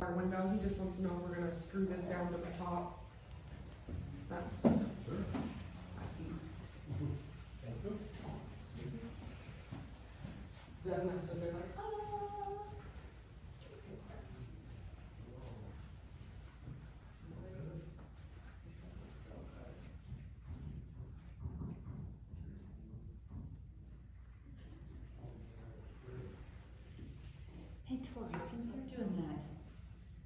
our window, he just wants to know if we're gonna screw this down to the top. That's, I see. Deb must have been like, ah. Hey Tori, since they're doing that,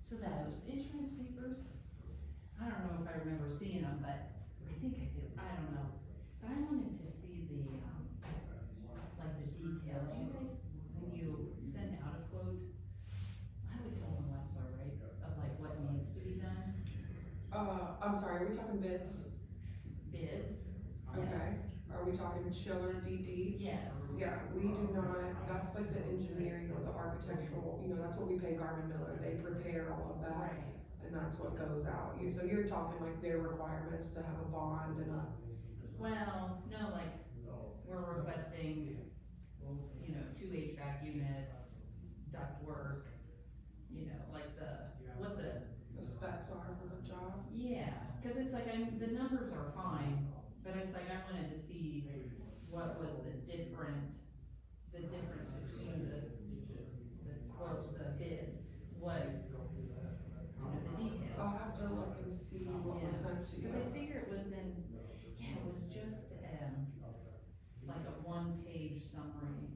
so those insurance papers, I don't know if I remember seeing them, but I think I did, I don't know. But I wanted to see the, like the details, you guys, when you send out a quote, I would call them lesser, right, of like what needs to be done, I'm sorry, are we talking bids? bids, Okay. yes. Are we talking chiller, DD? Yes. Yeah, we do not, that's like the engineering or the architectural, you know, that's what we pay Garmin Miller, they prepare all of that. Right, And that's what goes out. So you're talking like their requirements to have a bond and a, well, no, like, we're requesting, you know, 2 HVAC units, duct work, you know, like what the, specs are for the job. yeah, cause it's like, the numbers are fine, but it's like, I wanted to see what was the difference between the quote, the bids, what, you know, the detail. I'll have to look and see what was sent to you. Cause I figure it was in, yeah, it was just, like a 1-page summary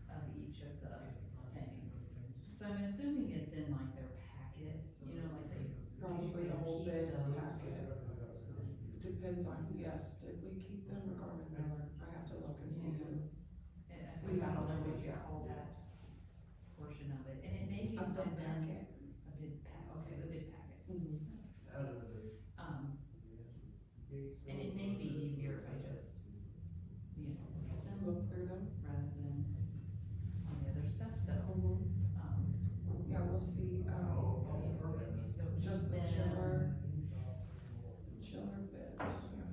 of each of the things. So I'm assuming it's in like their packet, you know, like they Probably the usually whole keep bid those. packet. Depends on, yes, did we keep them or Garmin Miller? I have to look and see who. And I We said, I have don't know a what you bid, call that portion of it, and it may be A bid something, packet. a bid okay, the bid packet. Mhm. That makes sense. And it may be easier if I just, you know, look at them Look through them. rather than all the other stuff, so, Yeah, we'll see, you still keep just the them. chiller bids, yeah.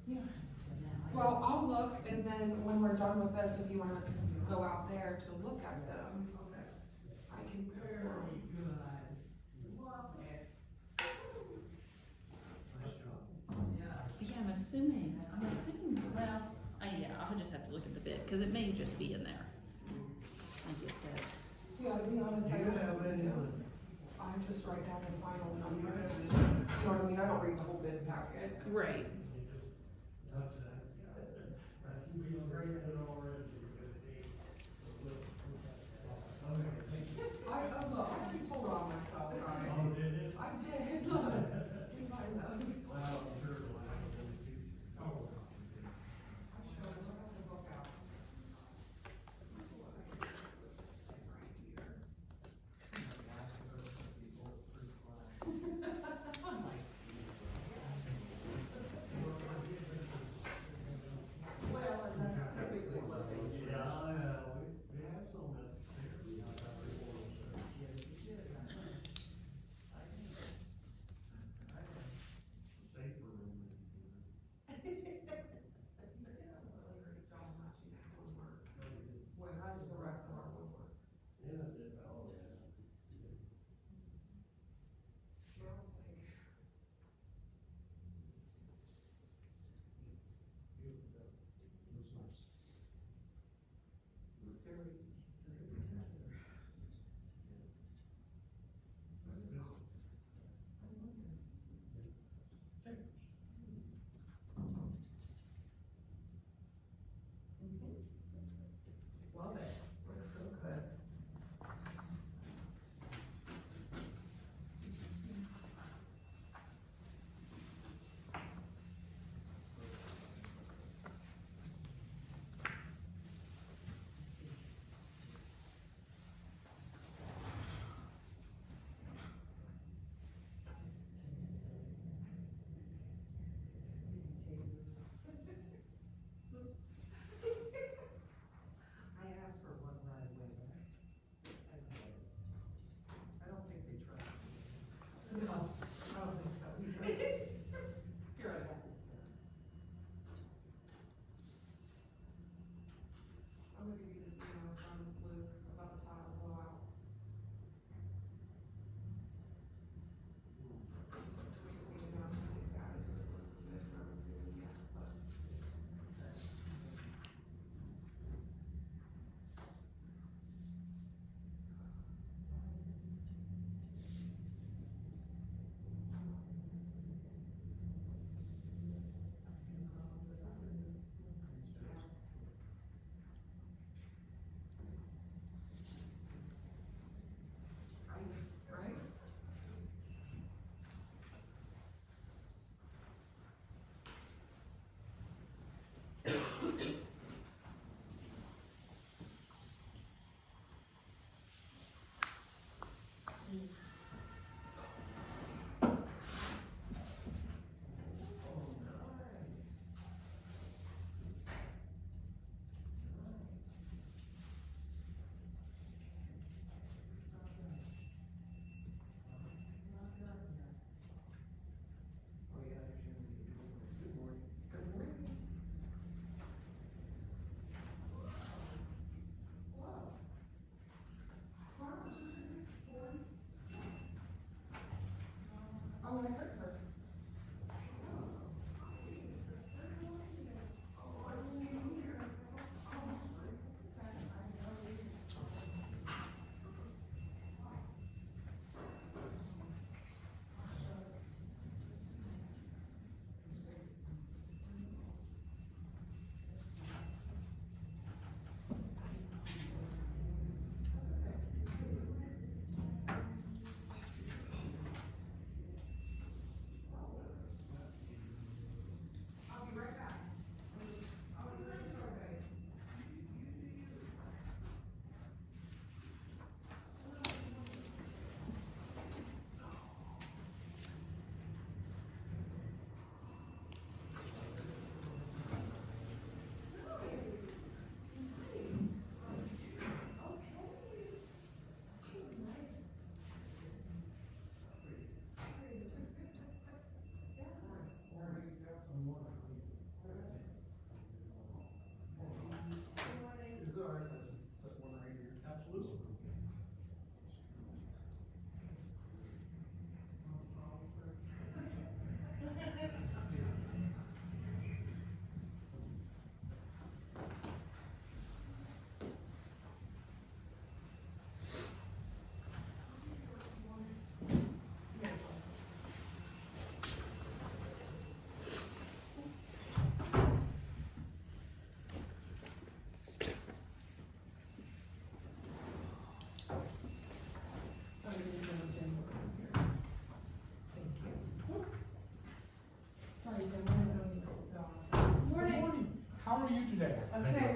You don't have to do it now, I Well, just- I'll look, and then when we're done with this, if you wanna go out there to look at them, I can prepare them. Yeah, I'm assuming, well, yeah, I'll just have to look at the bid, cause it may just be in there. Like you said. Yeah, to be honest, I don't, I just write down the final numbers, you know what I mean, I don't read the whole bid packet. Right. Look, I already told on myself, guys. I did, look, in my notes. I showed, I have the book out. Well, and that's typically what they do. Well, how does the rest of our woodwork? Smells like. It's very particular. Love it, looks so good.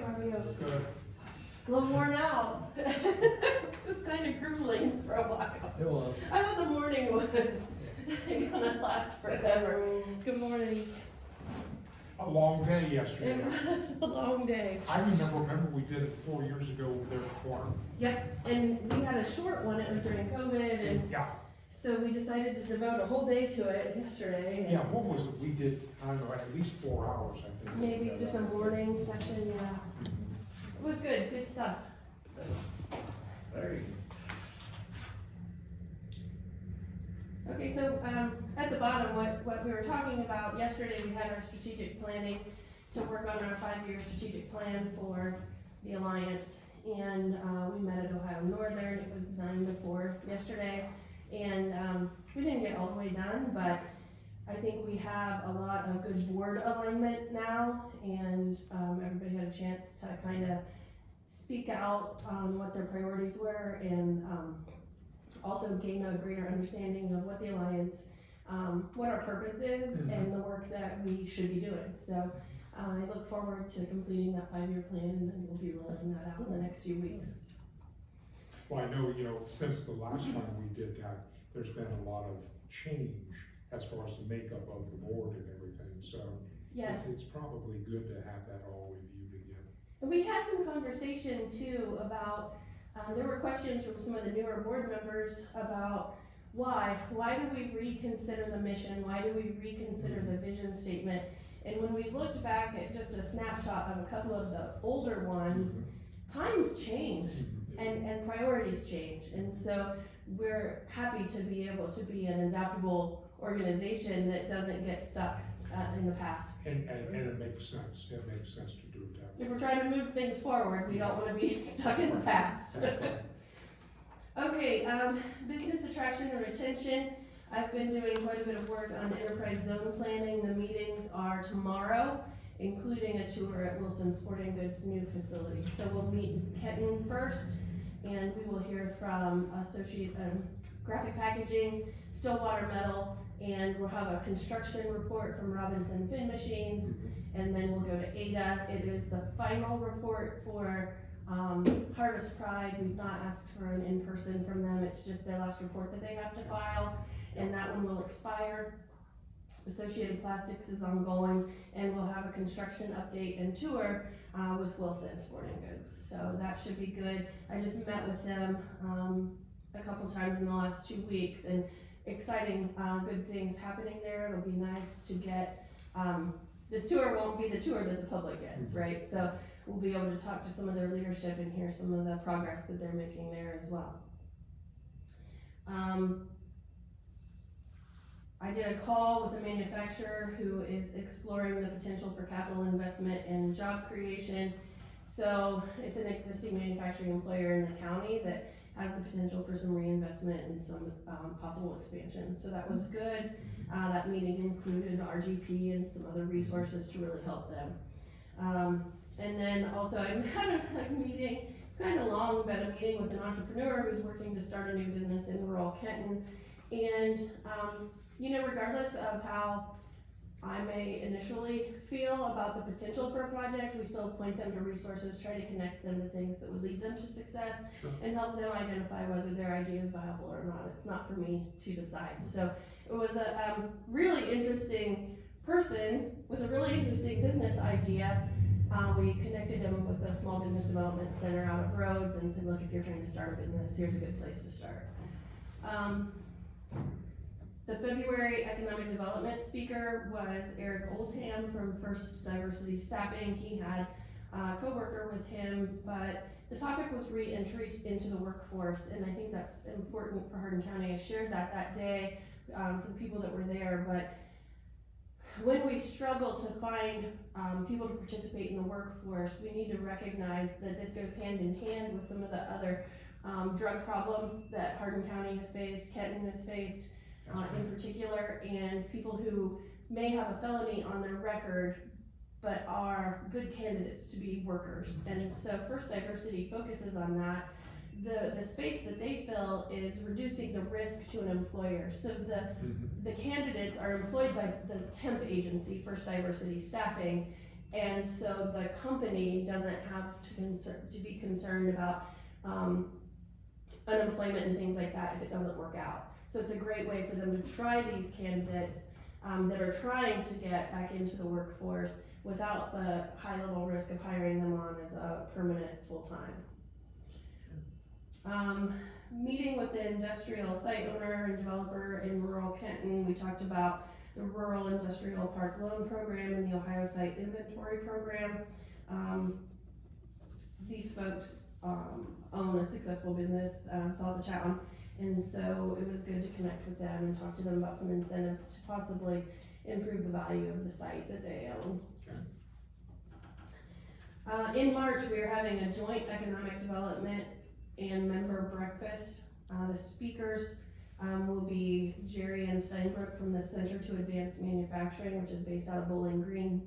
how are you? Good. A little worn out. It was kind of grueling for a while. It was. I thought the morning was gonna last forever. Good morning. A long day It yesterday. was a long day. I remember we did it 4 years ago over there at Corner. Yep, and we had a short one, it was during COVID, and Yeah, so we decided to devote a whole day to it yesterday. and yeah, what was it? We did, I don't know, at least 4 hours, I think. Maybe just a morning session, yeah. It was good stuff. Very. Okay, so, at the bottom, what we were talking about, yesterday we had our strategic planning to work on our 5-year strategic plan for the Alliance. And, we met at Ohio Northern, it was 9 to 4 yesterday. And, we didn't get all the way done, but I think we have a lot of good board alignment now. And, everybody had a chance to kind of speak out on what their priorities were and, also gain a greater understanding of what the Alliance, what our purpose is and the work that we should be doing. So I look forward to completing that 5-year plan, and then we'll be rolling that out in the next few weeks. Well, I know, since the last time we did that, there's been a lot of change as far as the makeup of the board and everything. So Yeah, it's probably good to have that all reviewed again. and we had some conversation too about, there were questions from some of the newer board members about why do we reconsider the mission? Why do we reconsider the vision statement? And when we looked back at just a snapshot of a couple of the older ones, times change and priorities change. And so we're happy to be able to be an adaptable organization that doesn't get stuck in the past. And it makes sense. It makes sense to do it that way. If we're trying to move things forward, we don't want to be stuck in the past. That's right. Okay, business attraction and retention. I've been doing quite a bit of work on enterprise zone planning. The meetings are tomorrow, including a tour at Wilson Sporting Goods' new facility. So we'll meet in Kenton first, and we will hear from Graphic Packaging, Stillwater Metal, and we'll have a construction report from Robinson Fin Machines, and then we'll go to Ada. It is the final report for Harvest Pride. We've not asked for an in-person from them, it's just their last report that they have to file, and that one will expire. Associated Plastics is ongoing, and we'll have a construction update and tour with Wilson Sporting Goods, so that should be good. I just met with them a couple times in the last 2 weeks, and exciting good things happening there. It'll be nice to get, this tour won't be the tour that the public gets, right? So we'll be able to talk to some of their leadership and hear some of the progress that they're making there as well. I did a call with a manufacturer who is exploring the potential for capital investment and job creation. So it's an existing manufacturing employer in the county that has the potential for some reinvestment and some possible expansion. So that was good. That meeting included RGP and some other resources to really help them. And then also I had a meeting, it's kind of long, but a meeting with an entrepreneur who's working to start a new business in rural Kenton. And regardless of how I may initially feel about the potential for a project, we still point them to resources, try to connect them to things that would lead them to success, and help them identify whether their idea is viable or not. It's not for me to decide. So it was a really interesting person with a really interesting business idea. We connected him with a small business development center out of Rhodes and said, look, if you're trying to start a business, here's a good place to start. The February economic development speaker was Eric Oldham from First Diversity Staffing. He had a coworker with him, but the topic was re-entry into the workforce, and I think that's important for Hardin County. I shared that day for the people that were there, but when we struggle to find people to participate in the workforce, we need to recognize that this goes hand in hand with some of the other drug problems that Hardin County has faced, Kenton has faced, in particular, and people who may have a felony on their record but are good candidates to be workers. And so First Diversity focuses on that. The space that they fill is reducing the risk to an employer. So the candidates are employed by the temp agency, First Diversity Staffing, And so the company doesn't have to be concerned about, unemployment and things like that if it doesn't work out. So it's a great way for them to try these candidates, that are trying to get back into the workforce without the high level risk of hiring them on as a permanent full-time. Meeting with the industrial site owner and developer in rural Kenton, we talked about the Rural Industrial Park Loan Program and the Ohio Site Inventory Program. These folks own a successful business south of Chatham, and so it was good to connect with them and talk to them about some incentives to possibly improve the value of the site that they own. In March, we are having a joint economic development and member breakfast. The speakers will be Jerry Ann Steinbrook from the Center to Advanced Manufacturing, which is based out of Bowling Green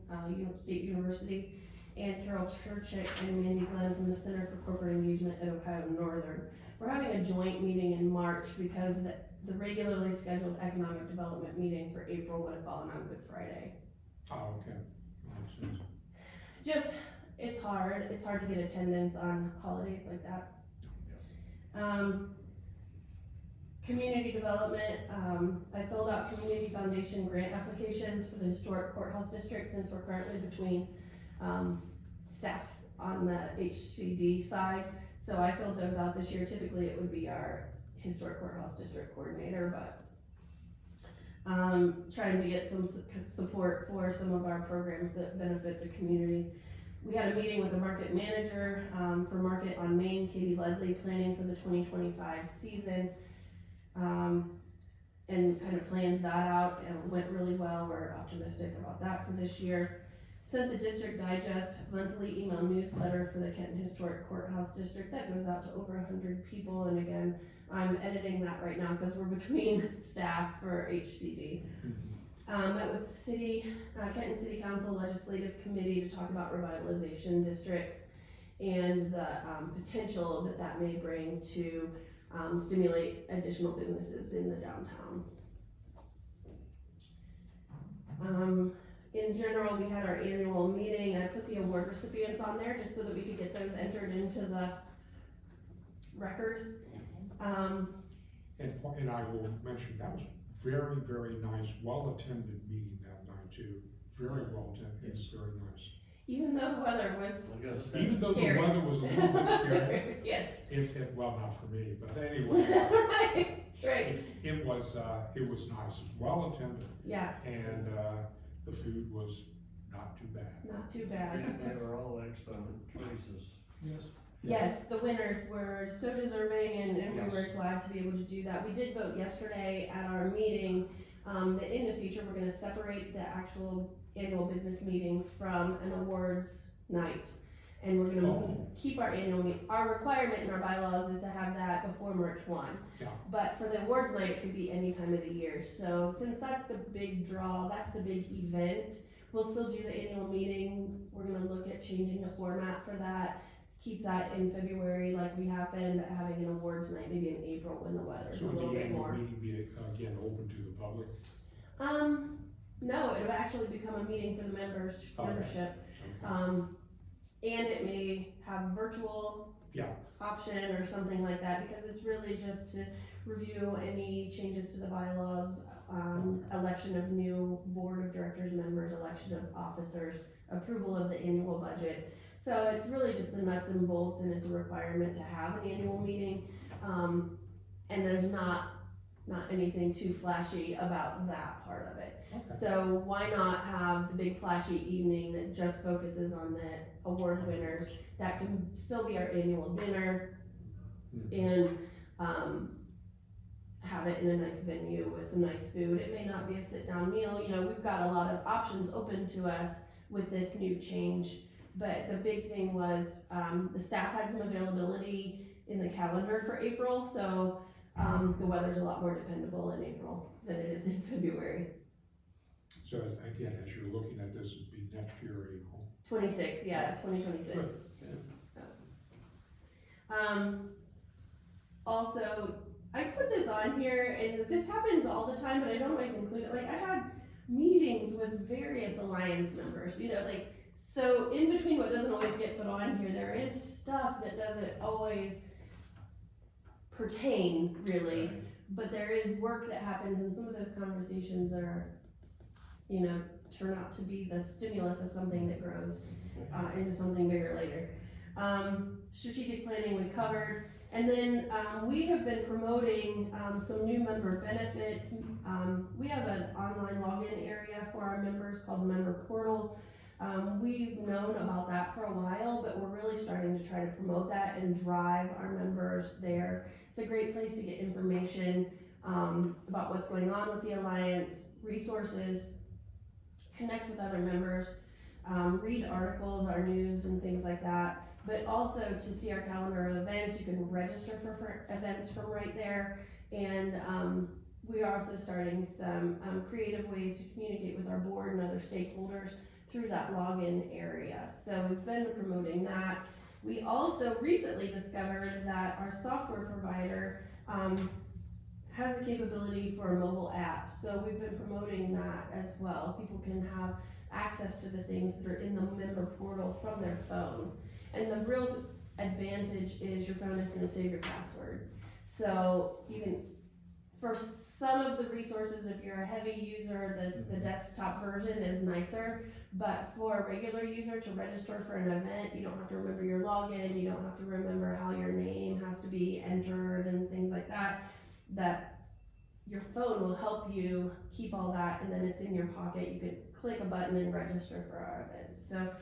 State University, and Carol Churchick and Mandy Glenn from the Center for Corporate Engagement at Ohio Northern. We're having a joint meeting in March because the regularly scheduled economic development meeting for April would have fallen on Good Friday. Oh, okay. Makes sense. Just, it's hard to get attendance on holidays like that. Community development, I filled out community foundation grant applications for the historic courthouse district since we're currently between staff on the HCD side. So I filled those out this year. Typically it would be our historic courthouse district coordinator, but trying to get some support for some of our programs that benefit the community. We had a meeting with the market manager for Market on Main, Katie Ledley, planning for the 2025 season, and kind of plans that out, and it went really well. We're optimistic about that for this year. Sent the District Digest monthly email newsletter for the Kenton Historic Courthouse District. That goes out to over 100 people, and again, I'm editing that right now because we're between staff for HCD. Met with Kenton City Council Legislative Committee to talk about revitalization districts and the potential that may bring to stimulate additional businesses in the downtown. In general, we had our annual meeting. I put the award recipients on there just so that we could get those entered into the record. And I will mention, that was very, very nice, well-attended meeting that night too. Very well attended, yes. Very nice. Even though the weather was Even though scary. the weather was a little bit scary. Yes. Well, not for me, but anyway. Right. It was nice, it was well attended. Yeah. And the food was not too bad. Not too bad. They were all excellent choices. Yes. Yes, the winners were so deserving, and we Yes. were glad to be able to do that. We did vote yesterday at our meeting that in the future we're going to separate the actual annual business meeting from an awards night, and we're going to keep our annual meeting. Our requirement in our bylaws is to have that before March 1. Yeah. But for the awards night, it could be any time of the year. So since that's the big draw, that's the big event, we'll still do the annual meeting. We're going to look at changing the format for that. Keep that in February like we have been, but having an awards night maybe in April when the weather's a little bit more. So would the annual meeting be again open to the public? No, it would actually become a meeting for the membership. Okay. And it may have virtual option or something like that, because it's really just to review any changes to the bylaws, election of new board of directors members, election of officers, approval of the annual budget. So it's really just the nuts and bolts, and it's a requirement to have an annual meeting. And there's not anything too flashy about that part of it. Okay. So why not have the big flashy evening that just focuses on the award winners? That can still be our annual dinner, and have it in a nice venue with some nice food. It may not be a sit-down meal. You know, we've got a lot of options open to us with this new change. But the big thing was the staff had some availability in the calendar for April, so the weather's a lot more dependable in April than it is in February. So as you're looking at this, it'd be next year, April. 26, yeah, 2026. Good. Also, I put this on here, and this happens all the time, but I don't always include it. Like, I had meetings with various alliance members, you know, like So in between what doesn't always get put on here, there is stuff that doesn't always pertain really, but there is work that happens, and some of those conversations are, you know, turn out to be the stimulus of something that grows into something bigger later. Strategic planning we covered, and then we have been promoting some new member benefits. We have an online login area for our members called Member Portal. We've known about that for a while, but we're really starting to try to promote that and drive our members there. It's a great place to get information about what's going on with the Alliance, resources, connect with other members, read articles, our news and things like that, but also to see our calendar of events. You can register for events from right there, and we are also starting some creative ways to communicate with our board and other stakeholders through that login area. So we've been promoting that. We also recently discovered that our software provider has the capability for a mobile app. So we've been promoting that as well. People can have access to the things that are in the member portal from their phone. And the real advantage is your phone is gonna save your password. So you can, for some of the resources, if you're a heavy user, the desktop version is nicer, but for a regular user to register for an event, you don't have to remember your login, you don't have to remember how your name has to be entered and things like that, that your phone will help you keep all that, and then it's in your pocket. You can click a button and register for our events. So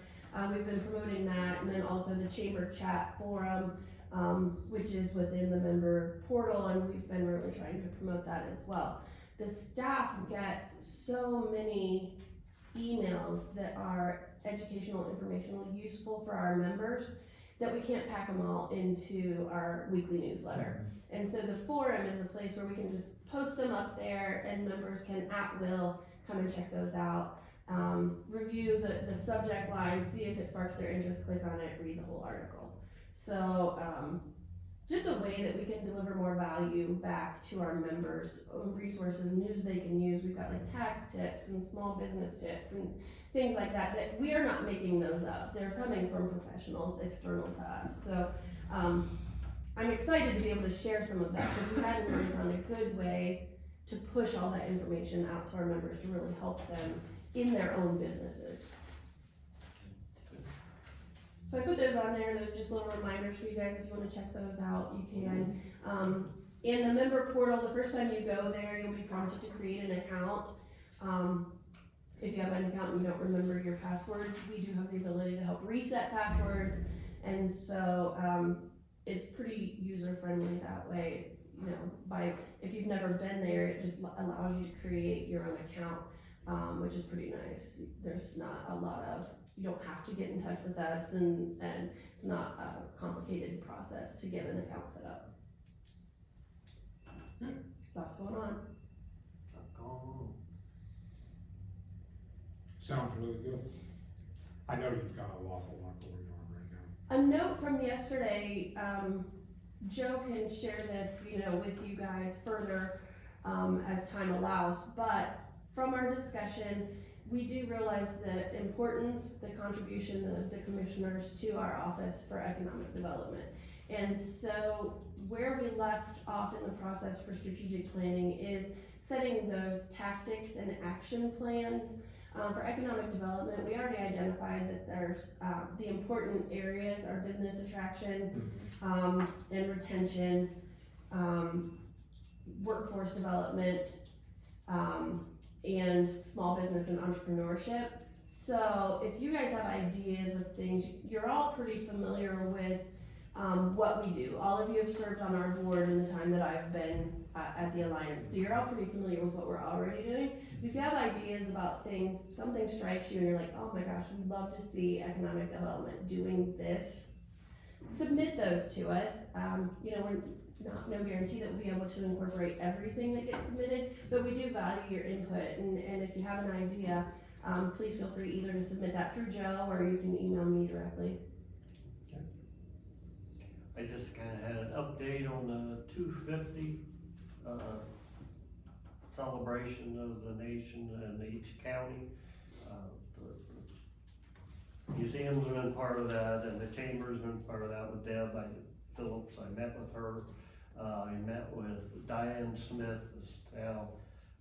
we've been promoting that, and then also the chamber chat forum, which is within the member portal, and we've been really trying to promote that as well. The staff gets so many emails that are educational, informational, useful for our members, that we can't pack them all into our weekly newsletter. And so the forum is a place where we can just post them up there, and members can at will come and check those out, review the subject line, see if it sparks their interest, click on it, read the whole article. So just a way that we can deliver more value back to our members, resources, news they can use. We've got like tax tips and small business tips and things like that, that we are not making those up. They're coming from professionals external to us. So I'm excited to be able to share some of that, because we hadn't really found a good way to push all that information out to our members to really help them in their own businesses. So I put those on there. Those are just little reminders for you guys. If you want to check those out, you can. In the member portal, the first time you go there, you'll be prompted to create an account. If you have an account and you don't remember your password, we do have the ability to help reset passwords, and so it's pretty user friendly that way. You know, if you've never been there, it just allows you to create your own account, which is pretty nice. There's not a lot of, you don't have to get in touch with us, and it's not a complicated process to get an account set up. Lots going on. Sounds really good. I know you've got an awful lot going on right now. A note from yesterday, Joe can share this, you know, with you guys further as time allows, but from our discussion, we do realize the importance, the contribution of the commissioners to our Office for Economic Development. And so where we left off in the process for strategic planning is setting those tactics and action plans. For economic development, we already identified that there's the important areas are business attraction and retention, workforce development, and small business and entrepreneurship. So if you guys have ideas of things, you're all pretty familiar with what we do. All of you have served on our board in the time that I've been at the Alliance, so you're all pretty familiar with what we're already doing. If you have ideas about things, something strikes you and you're like, oh my gosh, we'd love to see economic development doing this, submit those to us. You know, we're no guarantee that we'll be able to incorporate everything that gets submitted, but we do value your input, and if you have an idea, please feel free either to submit that through Joe, or you can email me directly. I just kinda had an update on the 250, celebration of the nation in each county. museum's been part of that, and the chamber's been part of that with Deb Phillips. I met with her. I met with Diane Smith. Now,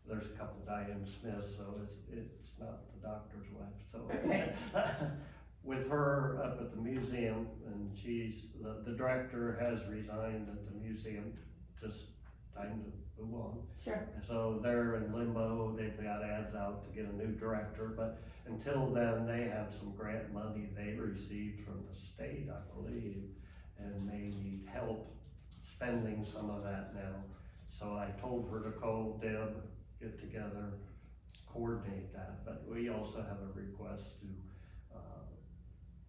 there's a couple Diane Smiths, so it's not the doctor's wife, so. Okay. With her up at the museum, and the director has resigned at the museum, just time to move on. Sure. So they're in limbo, they've got ads out to get a new director, but until then, they have some grant money they received from the state, I believe, and they need help spending some of that now. So I told her to call Deb, get together, coordinate that, but we also have a request to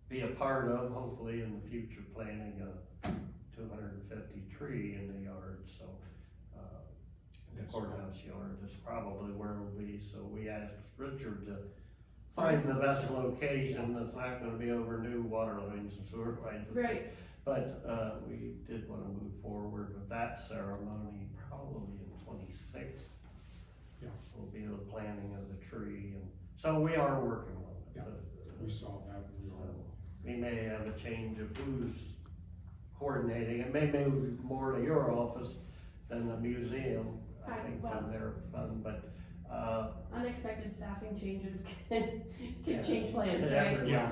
be a part of, hopefully in the future, planting a 250 tree in the yard, so the courthouse yard is probably where it'll be, so we asked Richard to find the best location that's not gonna be over new water lines and sewer lines. Right. But we did wanna move forward with that ceremony probably in 26. Yeah. Will be the planting of the tree, and so we are working on it. Yeah. We saw that, we all. We may have a change of who's coordinating. It may move more to your office than the museum, I think, from their fund, but, unexpected staffing changes can Yeah. change plans, right? Yeah.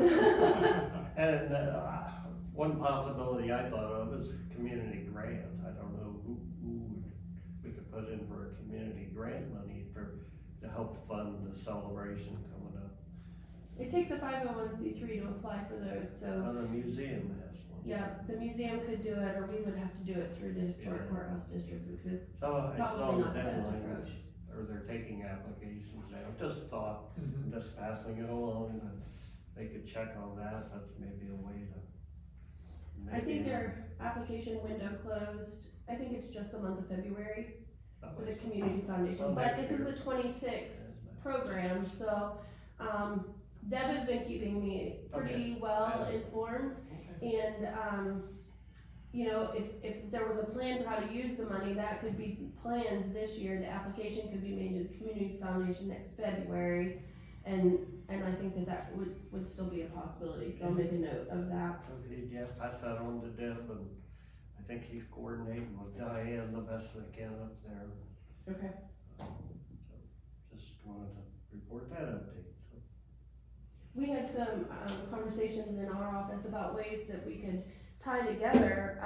and, one possibility I thought of is community grant. I don't know who we could put in for a community grant money to help fund the celebration coming up. It takes a 501c3 to apply for those, so, Well, the museum has one. yeah, the museum could do it, or we would have to do it through the historic Sure. courthouse district, which is So it's probably on the not the best deadline, approach. or they're taking applications now. Just a thought, Mhm. just passing it along, and they could check on that. That's maybe a way to. I think maybe- their application window closed, I think it's just the month of February Oh, for the it's- community foundation, Oh, but next this is year. a 26 program, so, Deb has been keeping me pretty well Yeah. informed, Okay. and, you know, if there was a plan for how to use the money, that could be planned this year, the application could be made to the community foundation next February, and I think that would still be a possibility, so I'll make a note of that. Okay, yeah, pass that on to Deb, and I think she's coordinating with Diane the best they can up there. Okay. So just wanted to report that update, so. We had some conversations in our office about ways that we could tie together,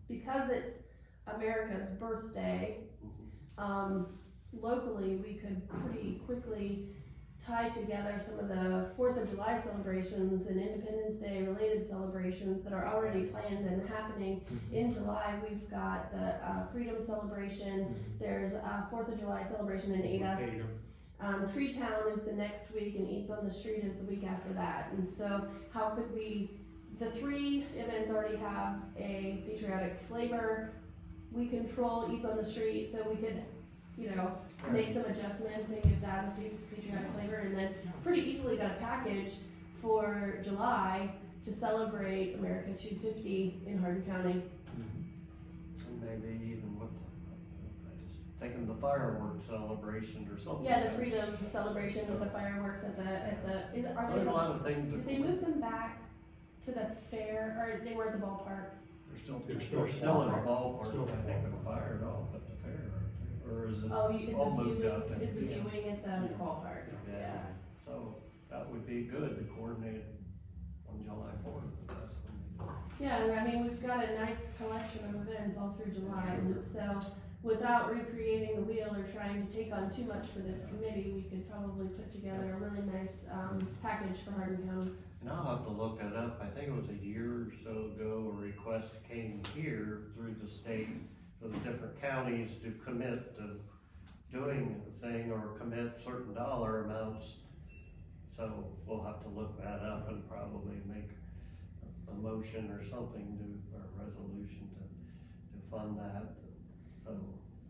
because it's America's birthday, locally, we could pretty quickly tie together some of the 4th of July celebrations and Independence Day related celebrations that are already planned and happening. In July, we've got the Freedom Celebration, there's a 4th of July celebration in Ada. Tree Town is the next week, and Eats on the Street is the week after that. And so how could the 3 events already have a patriotic flavor. We control Eats on the Street, so we could, you know, make some adjustments and give that a patriotic flavor, and then pretty easily got a package for July to celebrate America 250 in Hardin County. And maybe even with, taking the fireworks celebration or something. Yeah, the Freedom Celebration with the fireworks are There's they, a lot of things. did they move them back to the fair, or they were at the ballpark? They're They're still in the ballpark, Still in the I think ballpark. they're fired off at the fair, aren't they? Or is it Oh, all moved out there? is the viewing at the ballpark? Yeah. So that would be good to coordinate on July 4th. That's when we- Yeah, I mean, we've got a nice collection of events all through July, and so without recreating the wheel or trying to take on too much for this committee, we could probably put together a really nice, package for Hardin County. And I'll have to look it up. I think it was a year or so ago, a request came here through the state for the different counties to commit to doing a thing or commit certain dollar amounts. So we'll have to look that up and probably make a motion or something or a resolution to fund that, so.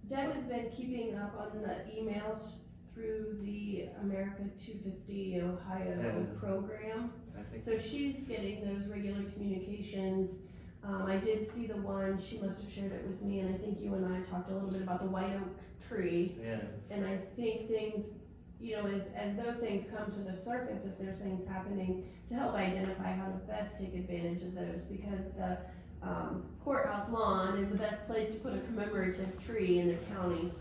Deb has been keeping up on the emails through the America 250 Ohio Yeah. program. I think, So she's getting those regular communications. I did see the one, she must have shared it with me, and I think you and I talked a little bit about the white oak tree. yeah, And I think things you know, as those things come to the surface, if there's things happening, to help identify how to best take advantage of those, because the courthouse lawn is the best place to put a commemorative tree in the county,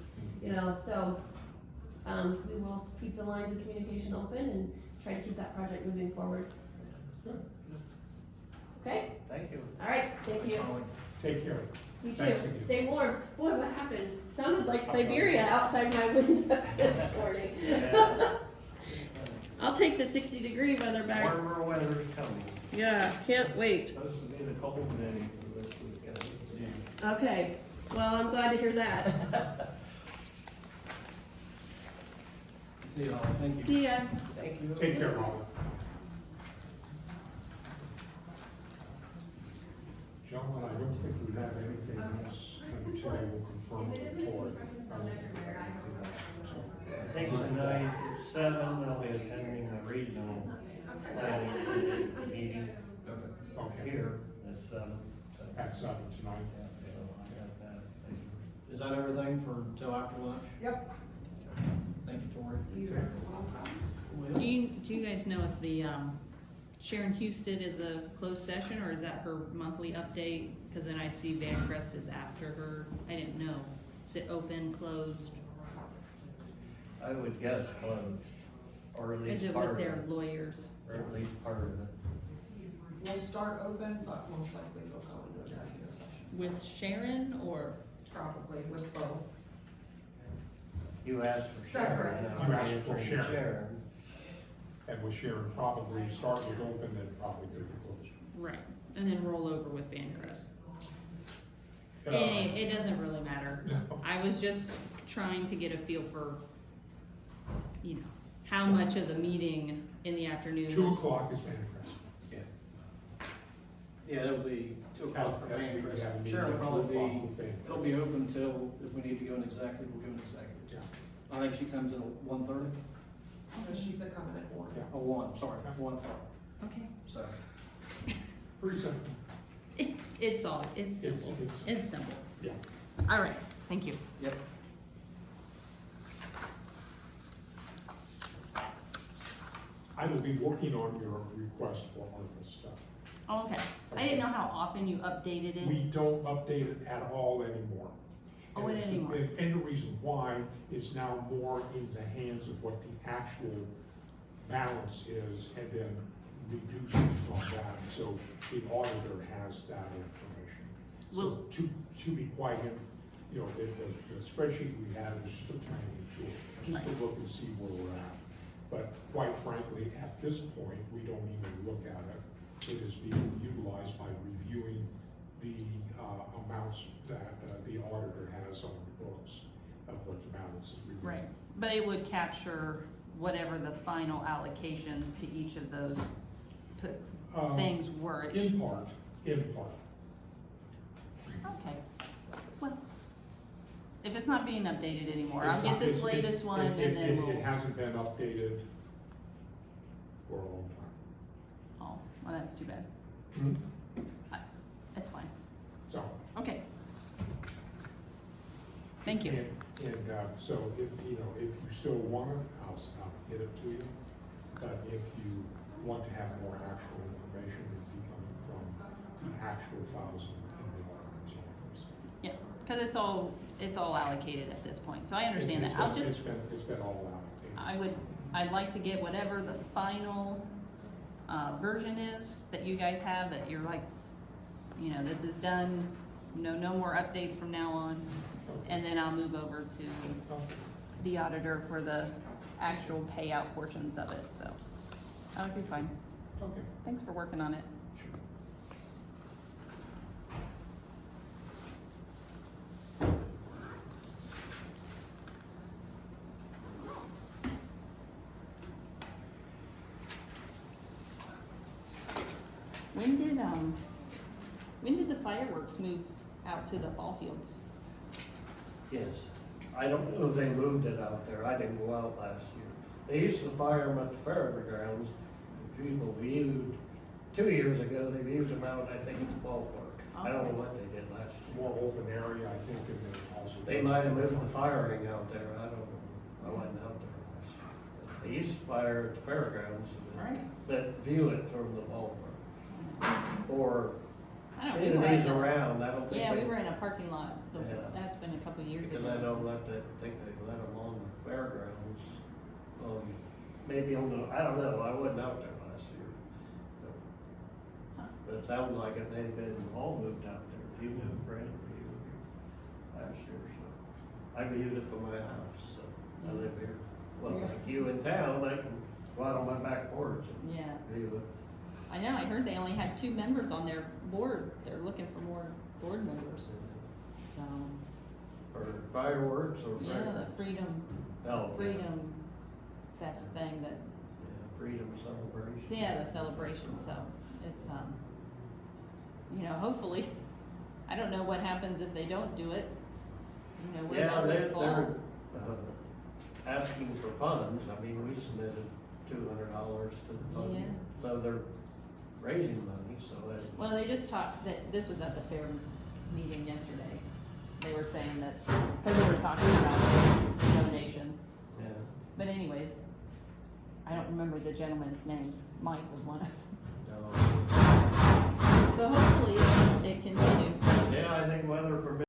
you know, so, we will keep the lines of communication open and try to keep that project moving forward. Okay, Thank you. all right, thank you. Take care. You too, Thanks, Nikki. stay warm. Boy, what happened? Sounded like Siberia outside my window this morning. Yeah. I'll take the 60-degree weather back. Warmer weather's coming. Yeah, can't wait. Supposed to be the cold day for this weekend. Okay, well, I'm glad to hear that. See y'all, thank you. See ya. Thank you. Take care, Holly. Gentlemen, I don't think we have anything else, and today we'll confirm with the tour. I think tonight at 7, they'll be attending the regional planning meeting Okay, here at 7. So, at 7 tonight. yeah, so I got that. Thank you. Is that everything for till after lunch? Yep. Thank you, Tori. You're welcome. Do you guys know if the, Sharon Huston is a closed session, or is that her monthly update? Cause then I see Vancrest is after her, I didn't know. Is it open, closed? I would guess closed, or at Is least it part with of their it, lawyers? or at least part of it. We'll start open, but most likely we'll go into executive session, With Sharon, or? probably with both. You asked for Separate. Sharon. You I'm asked for answering Sharon. And with Sharon, probably start with open, then probably go to closed. Right, and then roll over with Vancrest. Uh, It doesn't really matter. No. I was just trying to get a feel for, you know, how much of the meeting in the afternoon 2 is. o'clock is Vancrest. Yeah, it'll be 2 o'clock for As we Vancrest. have a meeting Sure, at it'll 2 probably o'clock be, with Vancrest. it'll be open till, if we need to go in executive, we'll go in executive. Yeah. I think she comes at 1:30, So she's a coming at 1. Yeah. or 1, sorry, 1 o'clock, Okay. so. Pretty simple. It's all, it's It's, simple. it's, It's simple. yeah. All right, thank you. Yep. I will be working on your request for ARPA stuff. Oh, okay. I didn't know how often you updated We it. don't update it at all anymore. Oh, And it it's- anymore. And the reason why is now more in the hands of what the actual balance is, and then reduces from that, so the auditor has that information. So Well- to be quite, you know, the spreadsheet we have is just a tiny tool, just to look and see where we're at. But quite frankly, at this point, we don't even look at it. It is being utilized by reviewing the amounts that the auditor has on the books of what the balance is. Right, but it would capture whatever the final allocations to each of those things were. It In part, Okay, well, if it's not being updated anymore, It's I'll not- get this it's- latest one and it- then it we'll, hasn't been updated for a long time. oh, well, that's too bad. It's fine, So. okay. Thank you. And so if, you know, if you still want it, I'll get it to you. But if you want to have more actual information, it'd be coming from the actual files in the auditor's office. Yeah, cause it's all allocated at this point, so I understand It's that. I'll been- just, It's been all allocated. I'd like to get whatever the final, version is that you guys have, that you're like, you know, this is done, no more updates from now on. And then I'll move over to Okay. the auditor for the actual payout portions of it, so that would be fine. Okay. Thanks for working on it. When did the fireworks move out to the ball fields? Yes. I don't know if they moved it out there. I didn't go out last year. They used to fire them at the fairgrounds. People viewed, 2 years ago, they viewed them out, I think, at the ballpark. I don't know what they did last year. More open area, I think, and then also. They might have moved the firing out there. I don't know. I wasn't out there last year. They used to fire at the fairgrounds Right. that view it from the ballpark. Or I don't, we were anyways in the, around, I don't think yeah, we they, were in a parking lot, Yeah. that's been a couple years ago. because I don't think they let them on the fairgrounds. Maybe on the, I don't know, I wasn't out there last year. So, Huh. but it sounds like it may have been all moved out there. Do you know, Fred? Were you here last year, so. I viewed it from my house, so I live here. Well, Yeah. like you in town, I can go out on my back porch and Yeah, view it. I know, I heard they only had 2 members on their board, they're looking for more board members, so, For fireworks or yeah, the fair? Freedom, Oh, yeah. Freedom Fest thing that, Yeah, freedom celebration. yeah, the celebration, so, it's, you know, hopefully, I don't know what happens if they don't do it, you know, where Yeah, that they're, would fall. asking for funds. I mean, we submitted $200 to the fund. Yeah. So they're raising money, so that. Well, they just talked, that, this was at the fair meeting yesterday, they were saying that, cause they were talking about donation, Yeah. but anyways, I don't remember the gentleman's names, Mike was one of them. No. So hopefully it continues. Yeah, I think weather permits.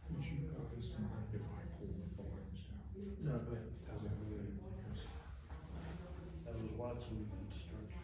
Would you guys mind if I pull the blinds down? No, go ahead. Does it really, because I was watching construction.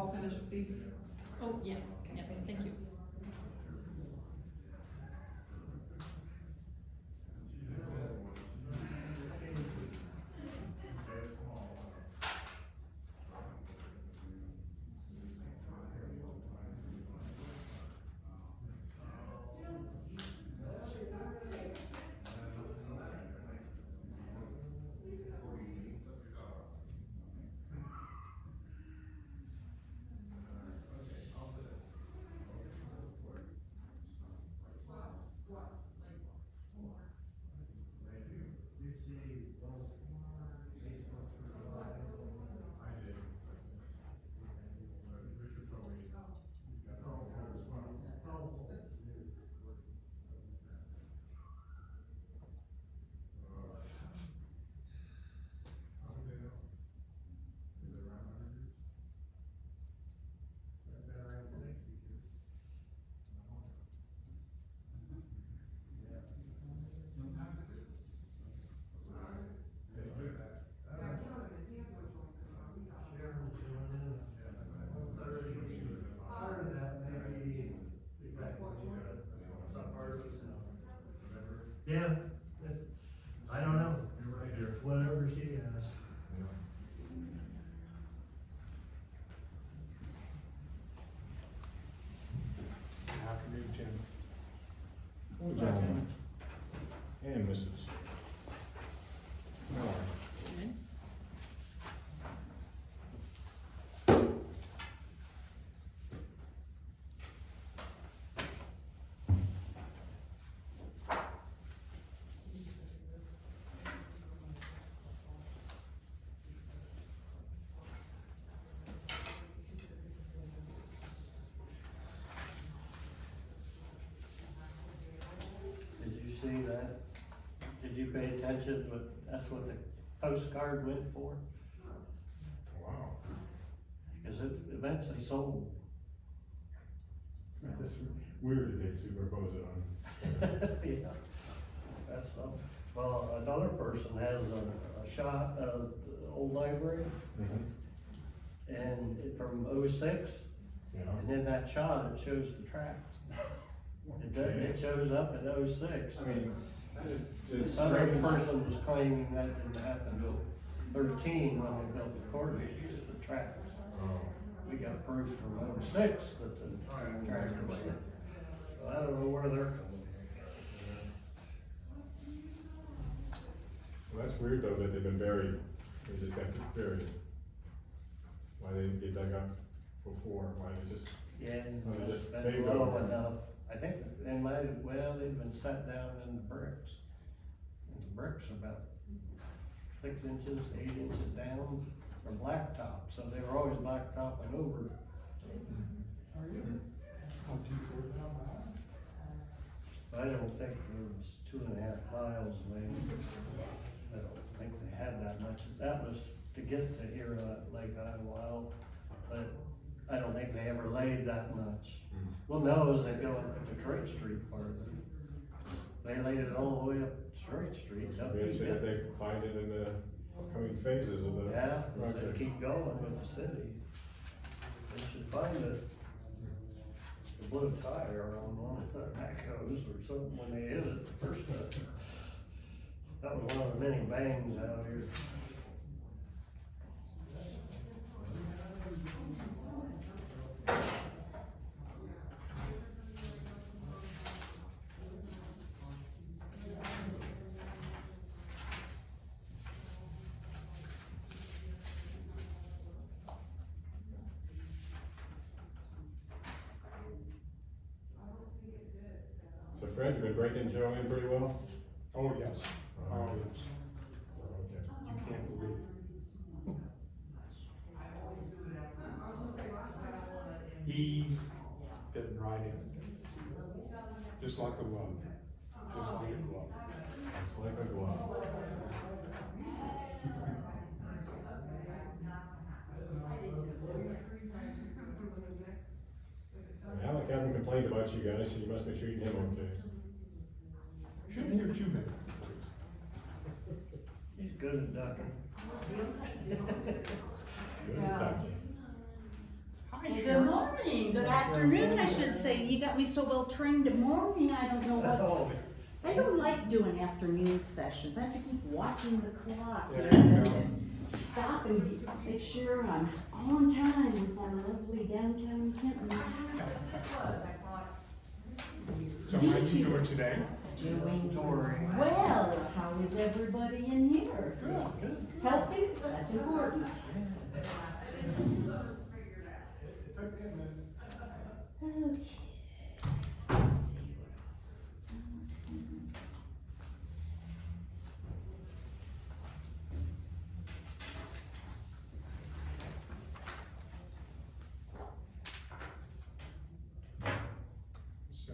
all finished with these? Oh, yeah, thank you. Yeah, I don't know. You're right here. Whatever she has. Afternoon, Jim. Gentlemen. And Mrs. All right. Did you see that? Did you pay attention? That's what the postcard went for? Wow. Cause it eventually sold. That's weird that they superimpose it on. Yeah, that's all. Well, another person has a shot, old library, and from '06, Yeah. and in that shot, it shows the tracks. It shows up in '06. I mean, it's Other strange. person was claiming that didn't happen till 13 when they built the courthouse, the tracks. Oh. We got proof from '06 that the tracks were there. So I don't know where they're coming. Well, that's weird though, that they've been buried, they just got buried. Why they didn't get dug up before, why they just, Yeah, Well, they it's just been paved low over. enough. I think they might have, well, they've been set down in the bricks. And the bricks are about 6 inches, 8 inches down, or blacktop, so they were always blacktopping over. I don't think there was 2.5 miles length. I don't think they had that much. That was to get to here at Lake Idlewild, but I don't think they ever laid that much. Well, no, as they go up Detroit Street farther, they laid it all the way up Detroit Street. Up maybe to see if they can find it in the upcoming phases of the Yeah, as they project. keep going with the city. They should find it. The blue tire on one of the backhoes or something when they hit it the first time. That was one of the many bangs out here. So Fred, you been breaking Joe in pretty well? Oh, yes. Oh, Okay. yes. You can't believe. He's fitting right in. Just like a glove. Just like a glove. It's like a glove. Well, Alec haven't complained about you guys, so you must be treating him okay. Shouldn't hear too many. He's good at ducking. Good at ducking. Hi, Well, good morning, good afternoon, I should say. You got me so well trained in morning, I don't know Oh, what. I don't like doing afternoon sessions. I have to keep watching the clock. Yeah, And stop and make sure I'm on time with our lovely downtown Kenton. So how you doing today? Doing well. How is everybody in here? good. Healthy? That's important. Okay. Let's see So,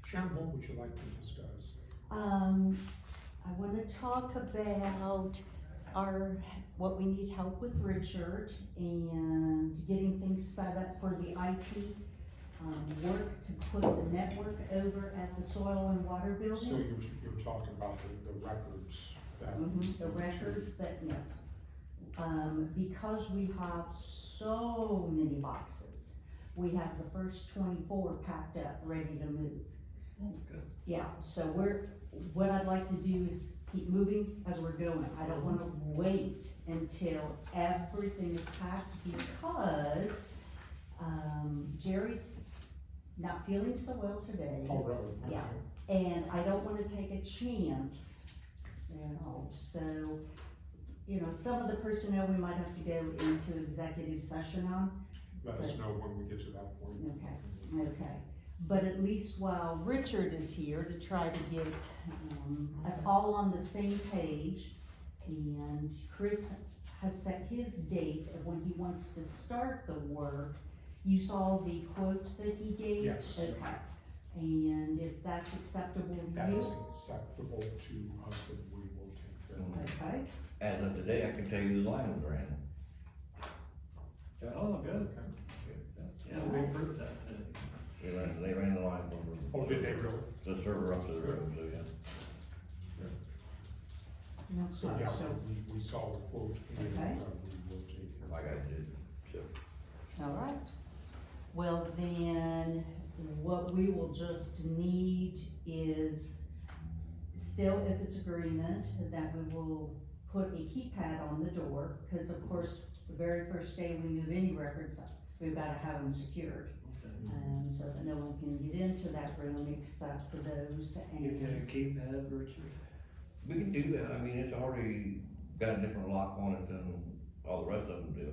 Sharon, what would you like to discuss? I wanna talk about what we need help with Richard and getting things set up for the IT, work to put the network over at the soil and water So building. you're talking about the records that. The records that, yes. Because we have so many boxes, we have the first 24 packed up, ready to move. Oh, good. Yeah, so what I'd like to do is keep moving as we're going. I don't wanna wait until everything is packed because, Jerry's not feeling so well today. Oh, really? Yeah. And I don't wanna take a chance, so, some of the personnel we might have to go into executive session on. Let us know when we get to that point. Okay. But at least while Richard is here to try to get, us all on the same page, and Chris has set his date of when he wants to start the work. You saw the quote that he gave? Yes. Okay, and if that's acceptable to That is you? acceptable to us, and we will take care of it. Okay, As of today, I can tell you the line was ran. Oh, good. Okay. Yeah, we approved that today. They ran the line over. Oh, did they really? The server up to the road, so yeah. no, So, sorry, yeah, so, we saw the quote, and Okay. we will take care of it. Like I did, so. all right. Well, then, what we will just need is, still, if it's agreement, that we will put a keypad on the door, because of course, the very first day we move any records, we've gotta have them secured. Okay. So that no one can get into that room except for those, You get a and, keypad, Richard? We can do that, I mean, it's already got a different lock on it than all the rest of them do.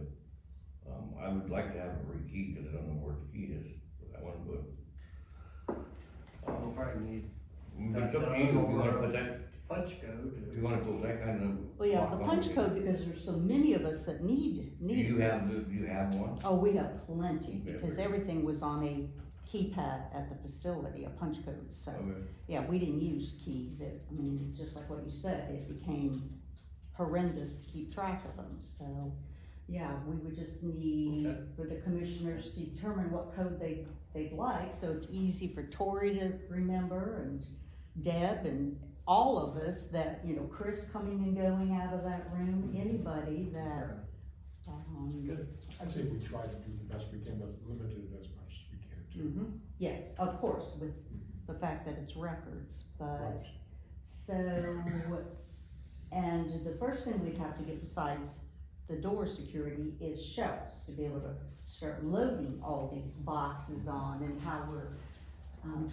I would like to have it rekeyed, cause I don't know where the key is for that one, but. We'll probably need It's up to you, if you wanna put that, punch code. if you wanna put that kind of. well, yeah, the lock on punch it. code, because there's so many of us that need Do you it. have one? Oh, we have plenty, Okay. because everything was on a keypad at the facility, a punch code, so. Okay. Yeah, we didn't use keys, just like what you said, it became horrendous to keep track of them, so. Yeah, we would just need Okay. for the commissioners to determine what code they'd like, so it's easy for Tori to remember, and Deb, and all of us that, Chris coming and going out of that room, anybody that, Good. I'd say we try to do the best we can, but limit it as much as we can too. yes, of course, with the fact that it's records, but, Right. so, and the first thing we'd have to get besides the door security is shelves, to be able to start loading all these boxes on, and how we're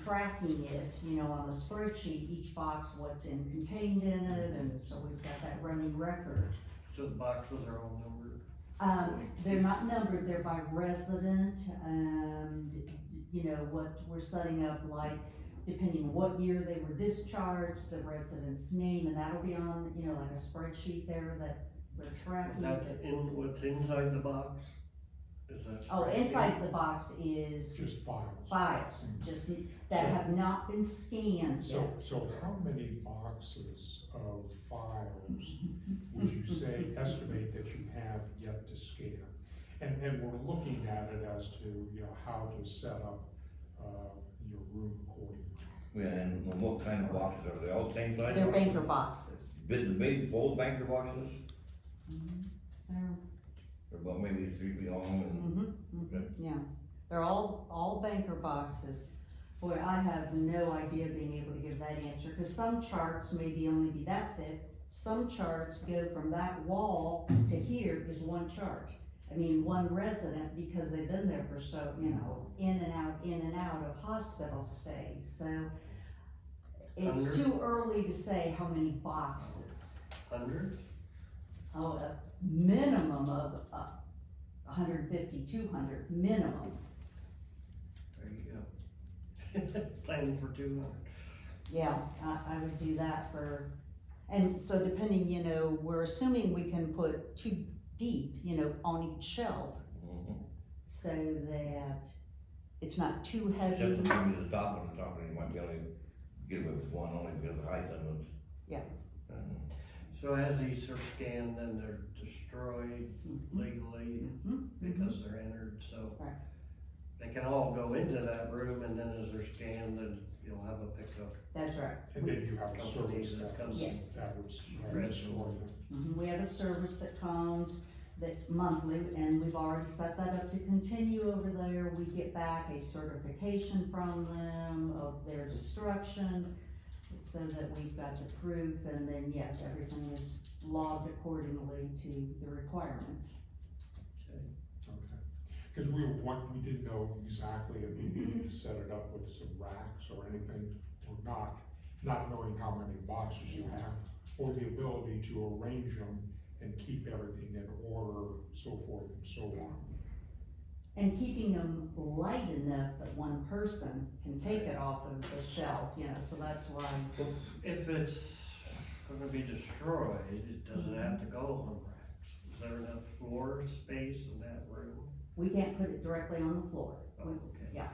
tracking it, on a spreadsheet, each box, what's contained in it, and so we've got that running record. So the boxes are all numbered? They're not numbered, they're by resident, what we're setting up, like, depending on what year they were discharged, the resident's name, and that'll be on, like a spreadsheet there that we're tracking. That's what's inside the box? Is that? Oh, spreadsheet? inside the box is Just files. files, just that have not been scanned So, yet. so how many boxes of files would you say, estimate that you have yet to scan? And we're looking at it as to, how to set up, your room accordingly. Yeah, and what kind of boxes are they, all the same size? They're banker boxes. The big old banker boxes? They're They're about maybe 3 feet long and, yeah. They're all banker boxes. Boy, I have no idea being able to give that answer, cause some charts maybe only be that thick. Some charts go from that wall to here is one chart. I mean, one resident, because they've been there for so, in and out of hospital stays, so. It's Hundred? too early to say how many boxes. Hundreds? Oh, a minimum of 150, 200, minimum. There you go. Planning for 200. Yeah, I would do that for, and so depending, we're assuming we can put 2 deep, on each shelf, so that it's not too heavy. except for maybe the top one, you might be able to get away with one only because of the height of it. Yeah. So as these are scanned, then they're destroyed legally because they're entered, so. Right. They can all go into that room, and then as they're scanned, then you'll have a pickup. That's right. And then you have a Companies service that that comes. Yes. would destroy them. We have a service that comes that monthly, and we've already set that up to continue over there. We get back a certification from them of their destruction, so that we've got the proof, and then yes, everything is logged accordingly to the requirements. Okay, cause we didn't know exactly if we needed to set it up with some racks or anything, or not knowing how many boxes you have, or the ability to arrange them and keep everything in order, so forth and so on. And keeping them light enough that one person can take it off of the shelf, so that's why. If it's gonna be destroyed, it doesn't have to go on racks. Is there enough floor space in that room? We can't put it directly on the floor. Oh, okay. Yeah,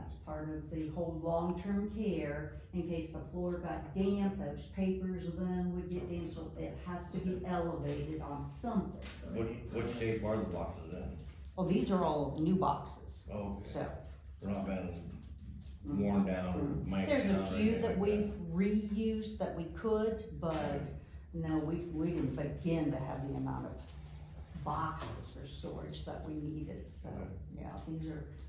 it's part of the whole long-term care, in case the floor got damp, those papers then would get damp, so it has to be elevated on something. What shape are the boxes in? Well, these are all new boxes, Oh, okay. so. They're not been worn down or might There's a down or few anything that like we've reused that we could, but no, we didn't begin to have the amount of boxes for storage that we needed, so, yeah,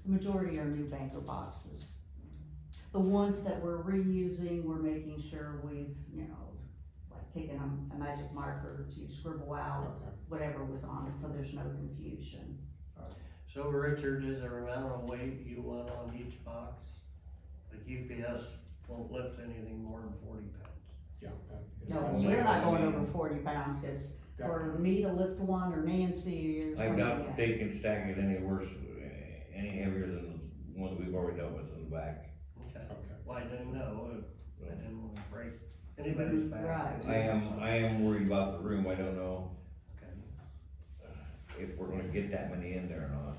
the majority are new banker boxes. The ones that we're reusing, we're making sure we've, like taken a magic marker to scribble out Okay. whatever was on it, so there's no confusion. So Richard, is there an amount of weight you want on each box? Like UPS won't lift anything more than 40 pounds. Yeah. No, Well, we're not going maybe- over 40 pounds, cause That- for me to lift one, or Nancy, or I somebody. doubt that they can stack it any worse, any heavier than the ones we've already dealt with in the back. Okay. Okay. Well, I didn't know, I didn't want to break anybody's back. Right. I am worried about the room, I don't know Okay. if we're gonna get that many in there or not.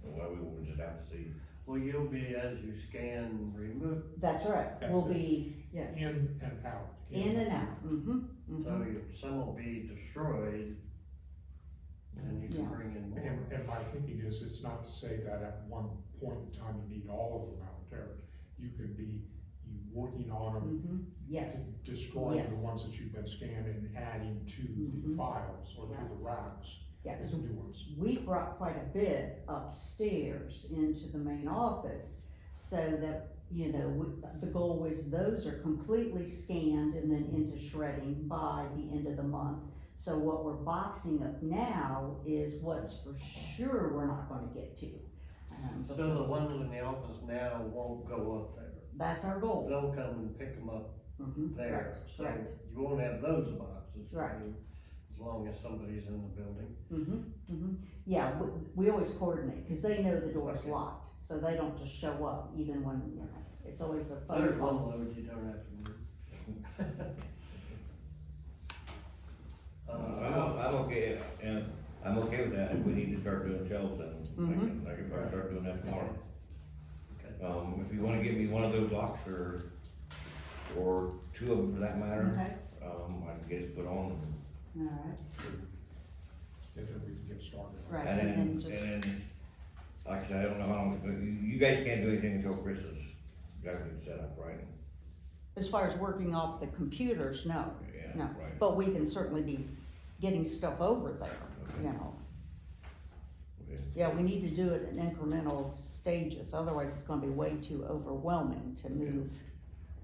Well, we will just have to see. Well, you'll be, as you scan, remove, That's right, That's we'll it. be, yes, In and out. in and out, so some will be destroyed, and you can Yeah. bring in more. And my thinking is, it's not to say that at one point in time you need all of them out there. You could be working on them, yes, destroying the Yes. ones that you've been scanning and adding to the files or to the racks, yeah, as 'cause new ones. we brought quite a bit upstairs into the main office, so that, the goal was those are completely scanned and then into shredding by the end of the month. So what we're boxing up now is what's for sure we're not gonna get to. So the ones in the office now won't go up there, That's our goal. they'll come and pick them up there, Correct, so correct. you won't have those boxes. Right. As long as somebody's in the building. Yeah, we always coordinate, cause they know the door's locked, so they don't just show up even when, it's always a phone There's one call. load you don't have to move. I'm okay, and I'm okay with that, if we need to start doing shelves, then I can probably start doing that tomorrow. Okay. If you wanna give me one of those locks, or 2 of them for that matter, Okay, I can get it put on. alright, And then we can get started. right, And and then, then just, and then, like I said, I don't know how long, you guys can't do anything until Chris has got it set up, right? as far as working off the computers, no, Yeah, no, right. but we can certainly be getting stuff over there, Okay. Yeah, we need to do it in incremental stages, otherwise it's gonna be way too overwhelming to move.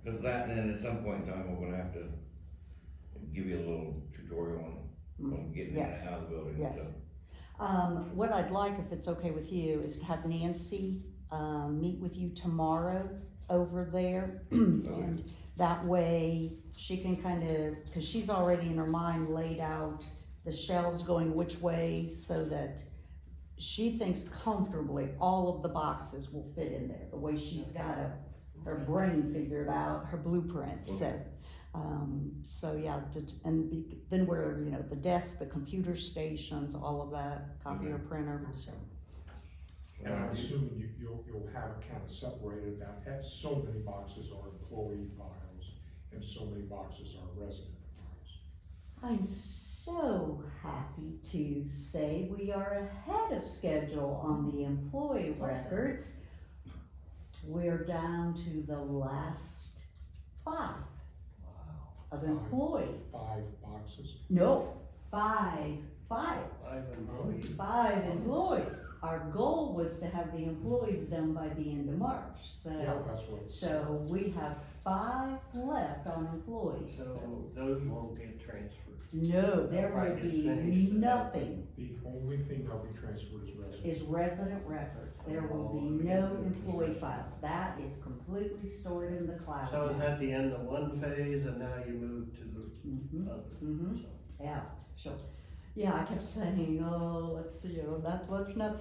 Cause that, and then at some point in time, we're gonna have to give you a little tutorial on getting in and Yes. out of the building, Yes. so. What I'd like, if it's okay with you, is to have Nancy, meet with you tomorrow over there. And that way, she can kind of, cause she's already in her mind laid out the shelves going which way, so that she thinks comfortably all of the boxes will fit in there, the way she's got her brain figured out, her blueprint, so. So yeah, then where, you know, the desk, the computer stations, all of that, copier printer, so. And I'm assuming you'll have it kind of separated, that so many boxes are employee files and so many boxes are resident files. I'm so happy to say we are ahead of schedule on the employee records. We're down to the last 5 of employee. 5 boxes? No, 5 files. 5 employees. 5 employees. Our goal was to have the employees done by the end of March, Yeah, so, that's what. so we have 5 left on employees. So those won't get transferred. No, there They'll probably will get be finished and nothing, The only thing that'll be transferred is resident. is resident records. There will be no employee files. That is completely stored in the cloud. So is now. that the end of one phase and now you move to Mhm. the other? Mhm. So, Yeah, sure. Yeah, I kept saying, oh, let's see, let's not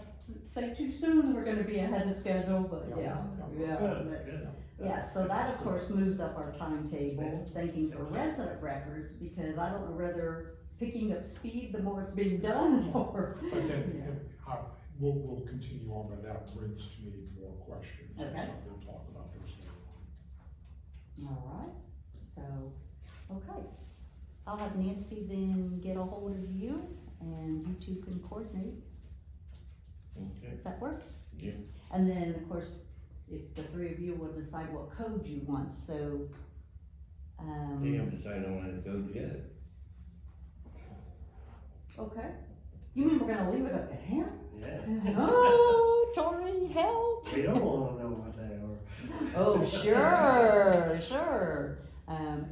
say too soon we're gonna be ahead of schedule, but yeah. Good, but- good. Yeah, so that of course moves up our timetable, thinking for resident records, because I don't know whether picking up speed the more it's being done, or. But then, Yeah. we'll continue on, but that brings to me more questions. Okay. So we'll talk about those later on. All right, so, okay. I'll have Nancy then get a hold of you, and you two can coordinate, Okay, if that works. yeah. And then, of course, if the 3 of you will decide what code you want, so, They haven't decided on any codes yet. okay. You mean we're gonna leave it up to him? Yeah. Oh, Tori, help! We don't wanna know what they are. Oh, sure, sure.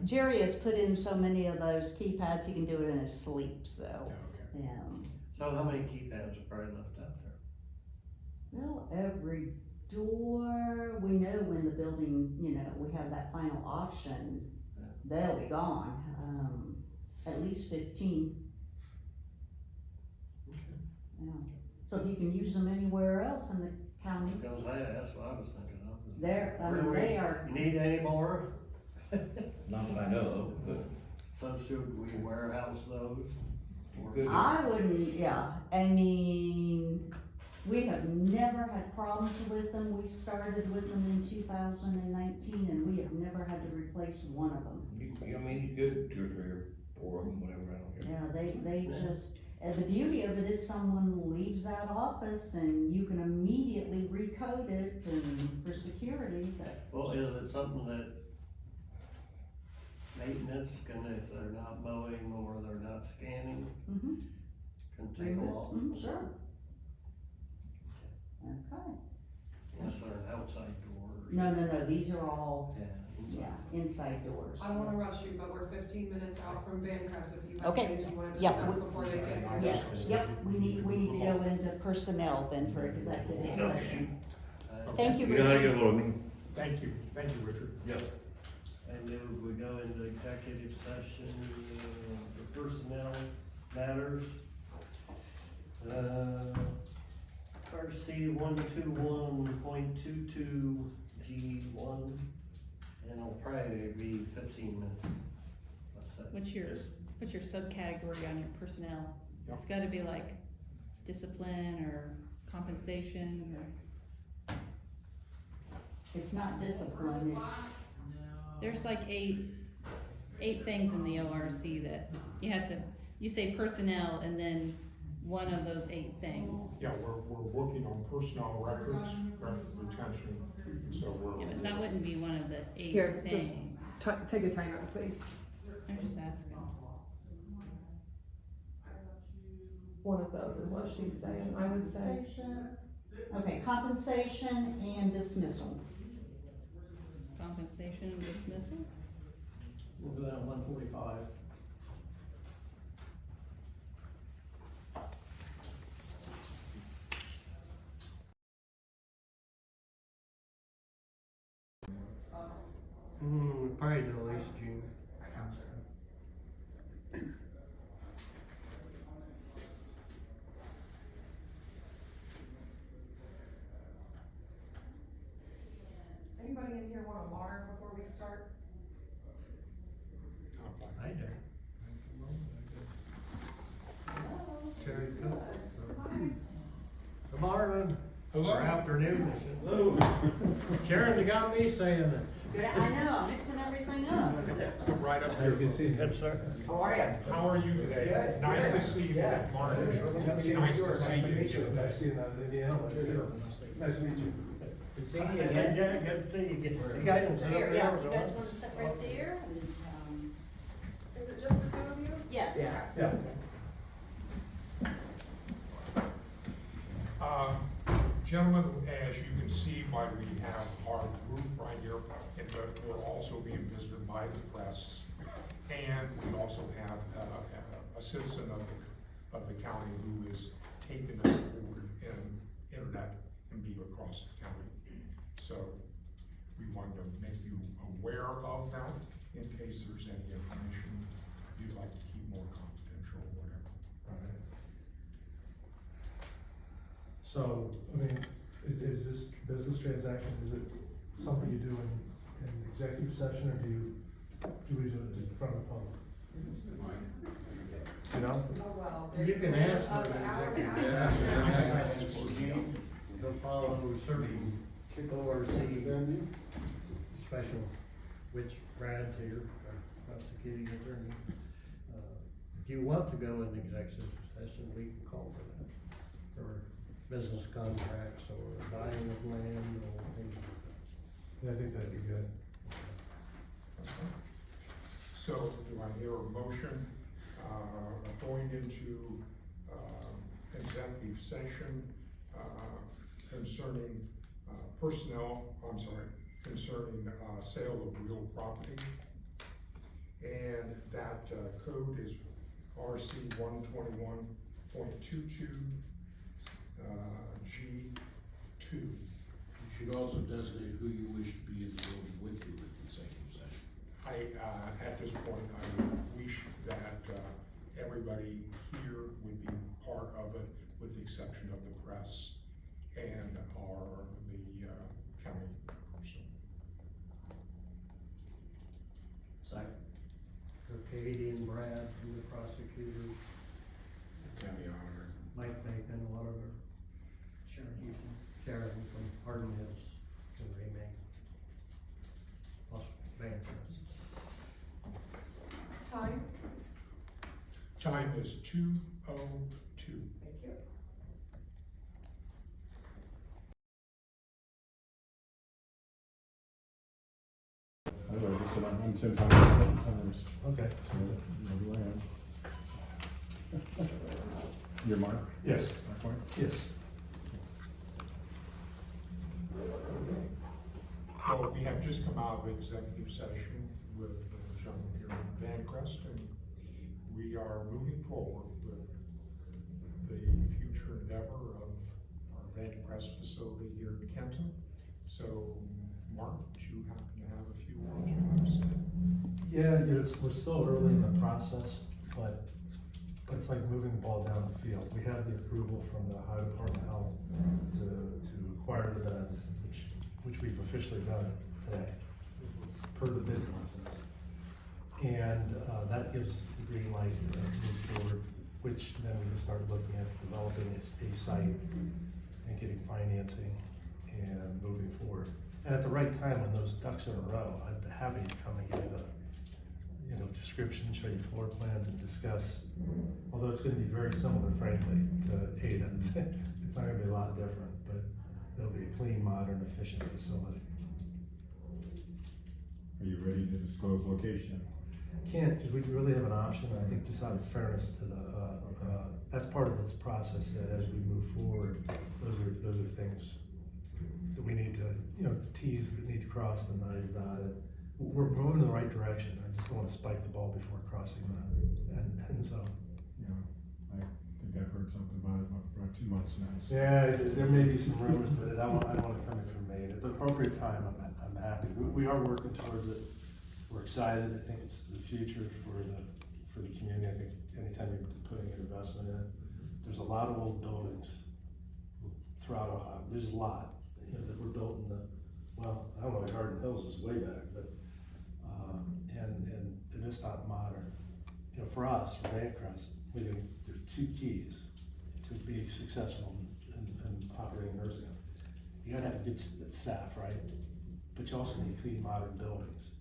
Jerry has put in so many of those keypads, he can do it in his sleep, so, Yeah, okay. So how many keypads are probably left out there? well, every door, we know when the building, you know, we have that final auction, they'll be gone, at least 15. Yeah. So if you can use them anywhere else in the county, Because that's what I was thinking of. they're, I mean, they are, You need any more? Not that I know of, but So should we warehouse those? you could. I wouldn't, yeah, I mean, we have never had problems with them. We started with them in 2019 and we have never had to replace one of them. I mean, you could 2 or 3 or 4 of them, whatever, I don't care. Yeah, they Yeah. just, and the beauty of it is someone leaves that office and you can immediately recode it and for security, but, Well, is it something that maintenance can, if they're not mowing or they're not scanning, mhm, can take them off? sure. Okay. Unless they're an outside door or No, these are all, something. yeah, inside doors. I don't wanna rush you, but we're 15 minutes out from Vancrest, if you have Okay. things you wanna Yeah, discuss we- before they get here. Yes, yep, we need to go into personnel then for executive session. Thank you, You know how to Richard. get ahold of me? Thank you, Richard. Yep. I move we go into executive session for personnel matters. RC 121.22 G1, and it'll probably be 15 minutes. That's it. What's your subcategory on your personnel? Yep. It's gotta be like discipline or compensation or, It's not discipline, it's, there's like eight things in the ORC that you have to, you say personnel and then one of those 8 things. Yeah, we're working on personnel records, record retention, so we're. Yeah, but that wouldn't be one of the 8 Here, things. just take a time out, please. I'm just asking. one of those is what she's saying, I would say. Okay, compensation and dismissal. Compensation and dismissal? We'll go down 145. Probably till at least June. Anybody in here want a water before we start? I do. Cherry Coke. Good morning. Hello. Or afternoon. Hello. Sharon got me saying that. Good, I know, I'm mixing everything up. Come right up here. Good, sir. How are you today? Nice to see you, Mark. Nice to see you. Nice seeing that, Indiana. Nice to meet you. Good seeing you again. Yeah, good to see you again. You guys can sit Here, over yeah, there. you guys wanna sit right there? And, Is it just the two of you? yes. Yeah. Gentlemen, as you can see, why we have our group right here, and we're also being visited by the press. And we also have a citizen of the county who is taking us forward in internet and be across the county. So we wanted to make you aware of that in case there's any information you'd like to keep more confidential or whatever. Alright. So, I mean, is this business transaction, is it something you do in executive session, or do we do it in front of the public? You know? Oh, well. You can ask for the an executive session. They'll follow certain ORC special, which Brad's here, our prosecuting attorney. If you want to go in executive session, we can call for that, for business contracts or buying of land or things like that. Yeah, I think that'd be good. So do I hear a motion, going into, executive session, concerning, concerning, sale of real property? And that, code is RC 121.22, G2. You should also designate who you wish to be in the room with you in executive session. At this point, I would wish that, everybody here would be part of it, with the exception of the press and the county person. Second. So Katie and Brad from the prosecutor, County auditor. Mike Bacon, auditor, Sharon Houston. Sharon from Hardin Hills, and remain. Plus Vancrest. Time? Time is 2:02. Thank you. I registered on 10 times. Okay. So, you know who I am. Your Mark? Yes. Mark? Yes. Well, we have just come out of executive session with the gentleman here in Vancrest, and we are moving forward with the future endeavor of our Vancrest facility here in Kenton. So, Mark, do you happen to have a few words you want to say? Yeah, we're still early in the process, but it's like moving the ball down the field. We have the approval from the Ohio Department of Health to acquire the beds, which we've officially done today, per the bid process. And that gives us the green light to move forward, which then we can start looking at developing a site and getting financing and moving forward. And at the right time, when those ducks are in a row, I'd be happy to come and give you the, description, show you floor plans and discuss, although it's gonna be very similar, frankly, to Ada. It's not gonna be a lot different, but it'll be a clean, modern, efficient facility. Are you ready to disclose location? Can't, because we really have an option, I think, just out of fairness to the, that's part of this process, that as we move forward, those are things that we need to, Ts that need to cross, the Is dotted. We're moving in the right direction, I just don't wanna spike the ball before crossing that, and so. You know, I think I've heard something about it about 2 months now. So. Yeah, there may be some rumors, but I don't want it coming from me. At the appropriate time, I'm happy. We are working towards it. We're excited. I think it's the future for the community. I think anytime you're putting an investment in, there's a lot of old buildings throughout Ohio. There's a lot, that were built in the, well, I don't know, Hardin Hills is way back, but, and they're just not modern. For us, for Vancrest, there are 2 keys to be successful in operating nursing home. You gotta have good staff, right? But you also need clean, modern buildings.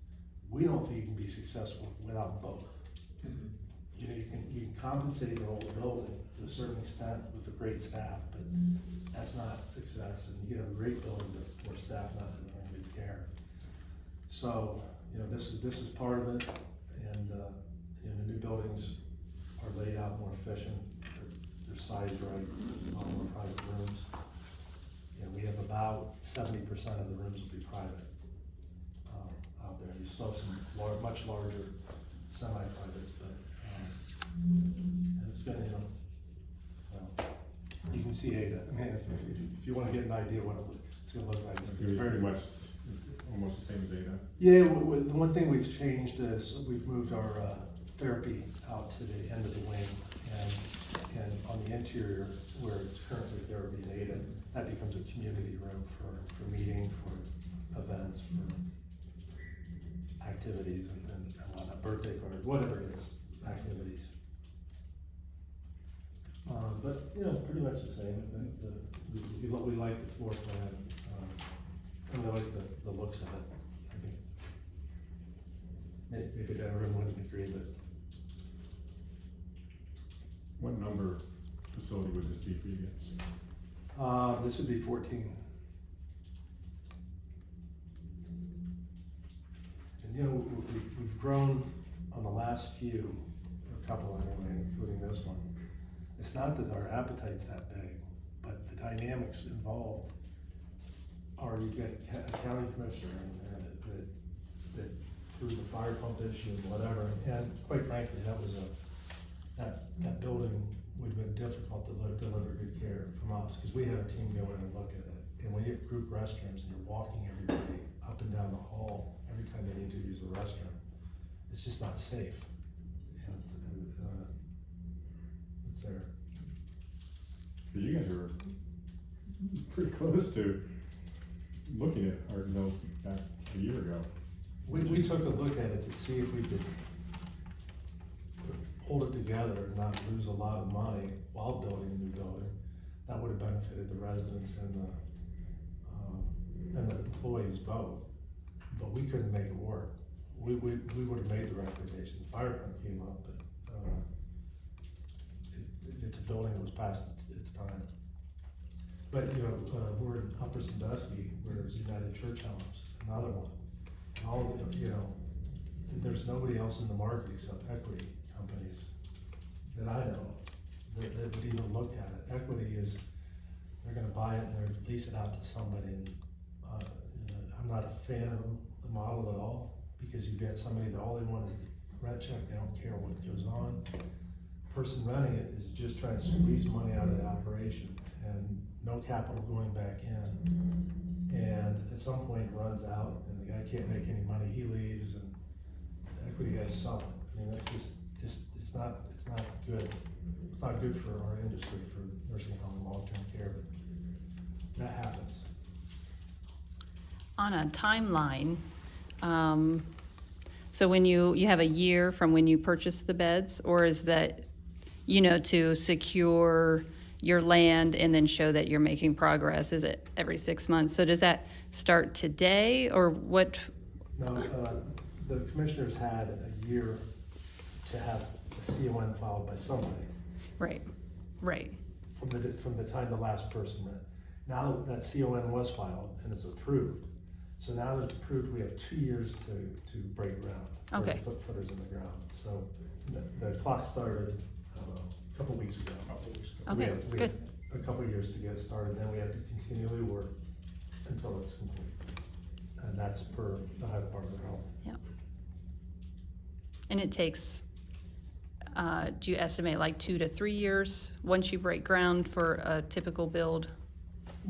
We don't think you can be successful without both. You can compensate an old building to a certain extent with a great staff, but that's not success. And you get a great building where staff not doing good care. So, this is part of it, and the new buildings are laid out more efficient. They're sized right, a lot more private rooms. We have about 70% of the rooms will be private out there. You still have some much larger semi-private, but and it's gonna, you can see Ada. I mean, if you want to get an idea what it's gonna look like, it's Very much, it's almost the same as Ada. Yeah, the one thing we've changed is we've moved our therapy out to the end of the wing, and on the interior where it's currently therapy and Ada, that becomes a community room for meeting, for events, for activities, and whatnot, birthday parties, whatever it is, activities. But pretty much the same. I think we like the floor plan. I really like the looks of it. I think maybe everyone wouldn't agree, but What number facility would this be for you guys? this would be 14. And we've grown on the last few, a couple anyway, including this one. It's not that our appetite's that big, but the dynamics involved are you get a county commissioner that through the fire pump issue and whatever, and quite frankly, that building would have been difficult to deliver good care from us, because we had a team go in and look at it. And when you have group restrooms and you're walking everybody up and down the hall every time they need to use the restroom, it's just not safe. And it's there. Because you guys were pretty close to looking at Hardin Hills back a year ago. We took a look at it to see if we could hold it together and not lose a lot of money while building a new building. That would have benefited the residents and the employees both, but we couldn't make it work. We would have made the recommendation. The fire pump came up, but it's a building that was past its time. But we're in Upper Sandusky, where there's United Church Homes, another one. And all there's nobody else in the market except equity companies that I know that would even look at it. Equity is, they're gonna buy it and they're lease it out to somebody, and I'm not a fan of the model at all, because you get somebody that all they want is the rent check, they don't care what goes on. The person renting it is just trying to squeeze money out of the operation, and no capital going back in. And at some point it runs out, and the guy can't make any money, he leaves, and the equity guys sell it. I mean, that's just it's not good. It's not good for our industry, for nursing home and long-term care, but that happens. On a timeline, so when you have a year from when you purchase the beds, or is that, to secure your land and then show that you're making progress? Is it every 6 months? So does that start today, or what? No, the commissioners had a year to have a CON filed by somebody. Right. From the time the last person rent. Now that CON was filed and it's approved, So now that it's approved, we have 2 years to break ground. or Okay. Put footers in the ground. So the clock started, I don't know, a couple weeks ago. We Okay, have- we good. have a couple of years to get it started, then we have to continually work until it's complete. And that's per the Ohio Department of Health. And it takes, do you estimate like 2 to 3 years once you break ground for a typical build?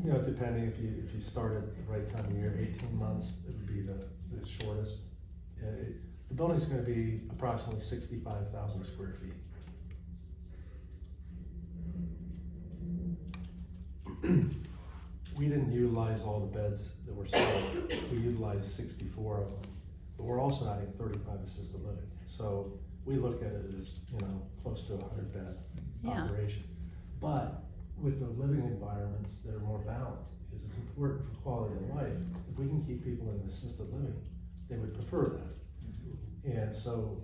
You know, depending if you start at the right time of year, 18 months, it would be the shortest. The building's gonna be approximately 65,000 square feet. We didn't utilize all the beds that were sold. We utilized 64 of them, but we're also adding 35 assisted living. So we look at it as, you know, close to a 100-bed Yeah. operation. But with the living environments that are more balanced, because it's important for quality of life, if we can keep people in assisted living, they would prefer that. And so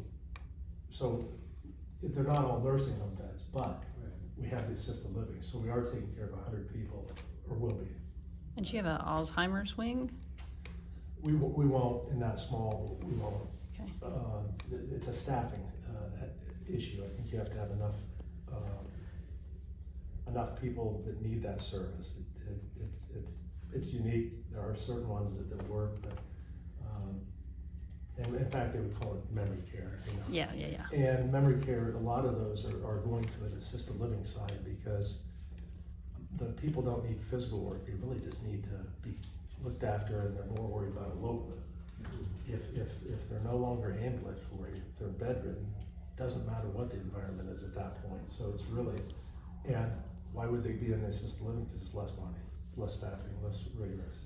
if they're not all nursing home beds, but we have the assisted living, so we are taking care of 100 people, or will be. And do you have an Alzheimer's wing? We won't, in that small, we won't. Okay. It's a staffing issue. I think you have to have enough people that need that service. It's unique. There are certain ones that work, but, and in fact, they would call it memory care, you know? Yeah. And memory care, a lot of those are going to an assisted living side because the people don't need physical work, they really just need to be looked after, and they're more worried about elopement. If they're no longer ambulatory, if they're bedridden, doesn't matter what the environment is at that point. So it's really, and why would they be in the assisted living? Because it's less money, less staffing, less rigorous.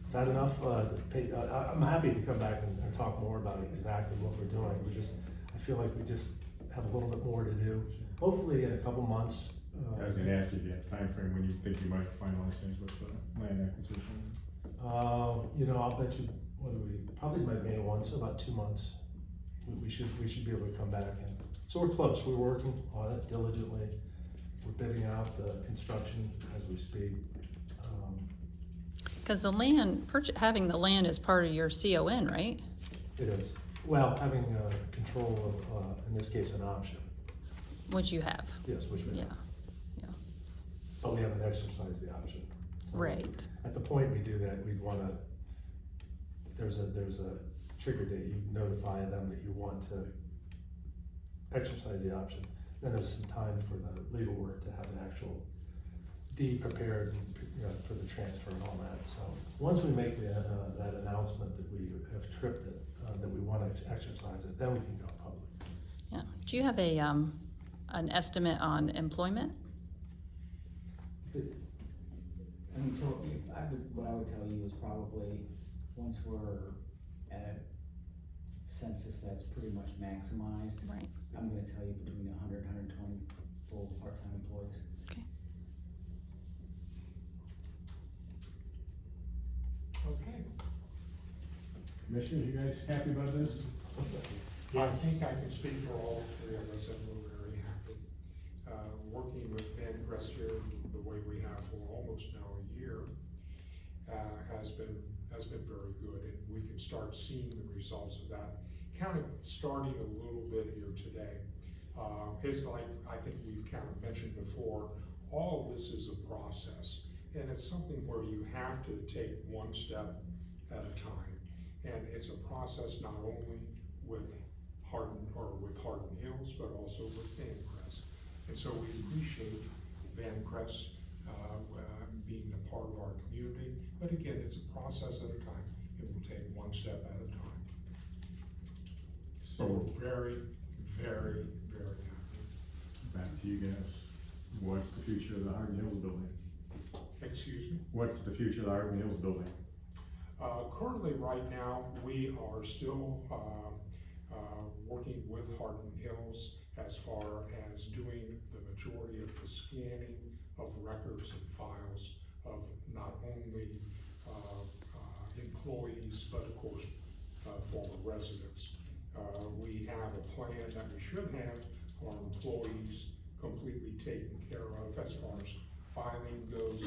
Is that enough? I'm happy to come back and talk more about exactly what we're doing. I feel like we just have a little bit more to do. Hopefully in a couple months. I was gonna ask you if you have a time frame when you think you might finalize things with the land acquisition. You know, I'll bet you, probably by May 1, so about 2 months. We should be able to come back, and so we're close. We're working on it diligently. We're bidding out the construction as we speak. Because the land, having the land is part of your CON, right? It is. Well, having control of, in this case, an option. Which you have. Yes, which we have. Yeah. But we haven't exercised the option. So Right. At the point we do that, we'd wanna, there's a trigger date. You notify them that you want to exercise the option. Then there's some time for the legal work to have the actual deed prepared, you know, for the transfer and all that. So once we make that announcement that we have tripped it, that we want to exercise it, then we can go public. Yeah. Do you have an estimate on employment? I mean, what I would tell you is probably, once we're at a census that's pretty much maximized, Right. I'm gonna tell you between 100 and 120 full part-time employees. Okay. Commissioners, you guys happy about this? I think I can speak for all three of us, and we're very happy. Working with Vancrest here the way we have for almost now a year has been very good, and we can start seeing the results of that. Kind of starting a little bit here today. It's like, I think we've kind of mentioned before, all of this is a process, and it's something where you have to take one step at a time. And it's a process not only with Hardin Hills, but also with Vancrest. And so we appreciate Vancrest being a part of our community. But again, it's a process at a time. It will take one step at a time. So we're very, very, very happy. Back to you guys. What's the future of the Hardin Hills building? Excuse me? What's the future of the Hardin Hills building? Currently, right now, we are still working with Hardin Hills as far as doing the majority of the scanning of records and files of not only employees, but of course, former residents. We have a plan that we should have our employees completely taken care of as far as filing those,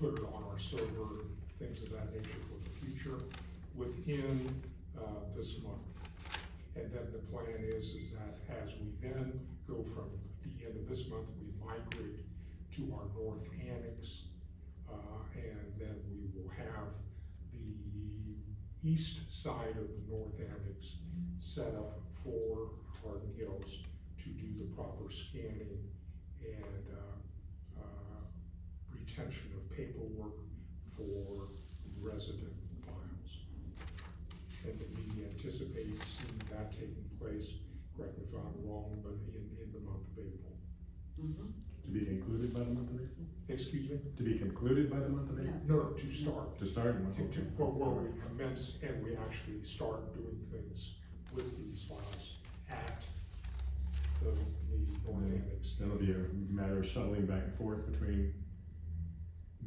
put it on our server, things of that nature for the future within, this month. And then the plan is that as we then go from the end of this month, we migrate to our north annex, and then we will have the east side of the north annex set up for Hardin Hills to do the proper scanning and retention of paperwork for resident files. And we anticipate seeing that taking place, correct me if I'm wrong, but in the month of April. To be concluded by the month of April? Excuse me? To be concluded by the month of April? No, to start. To start? Where we commence and we actually start doing things with these files at the north annex. That'll be a matter of shuttling back and forth between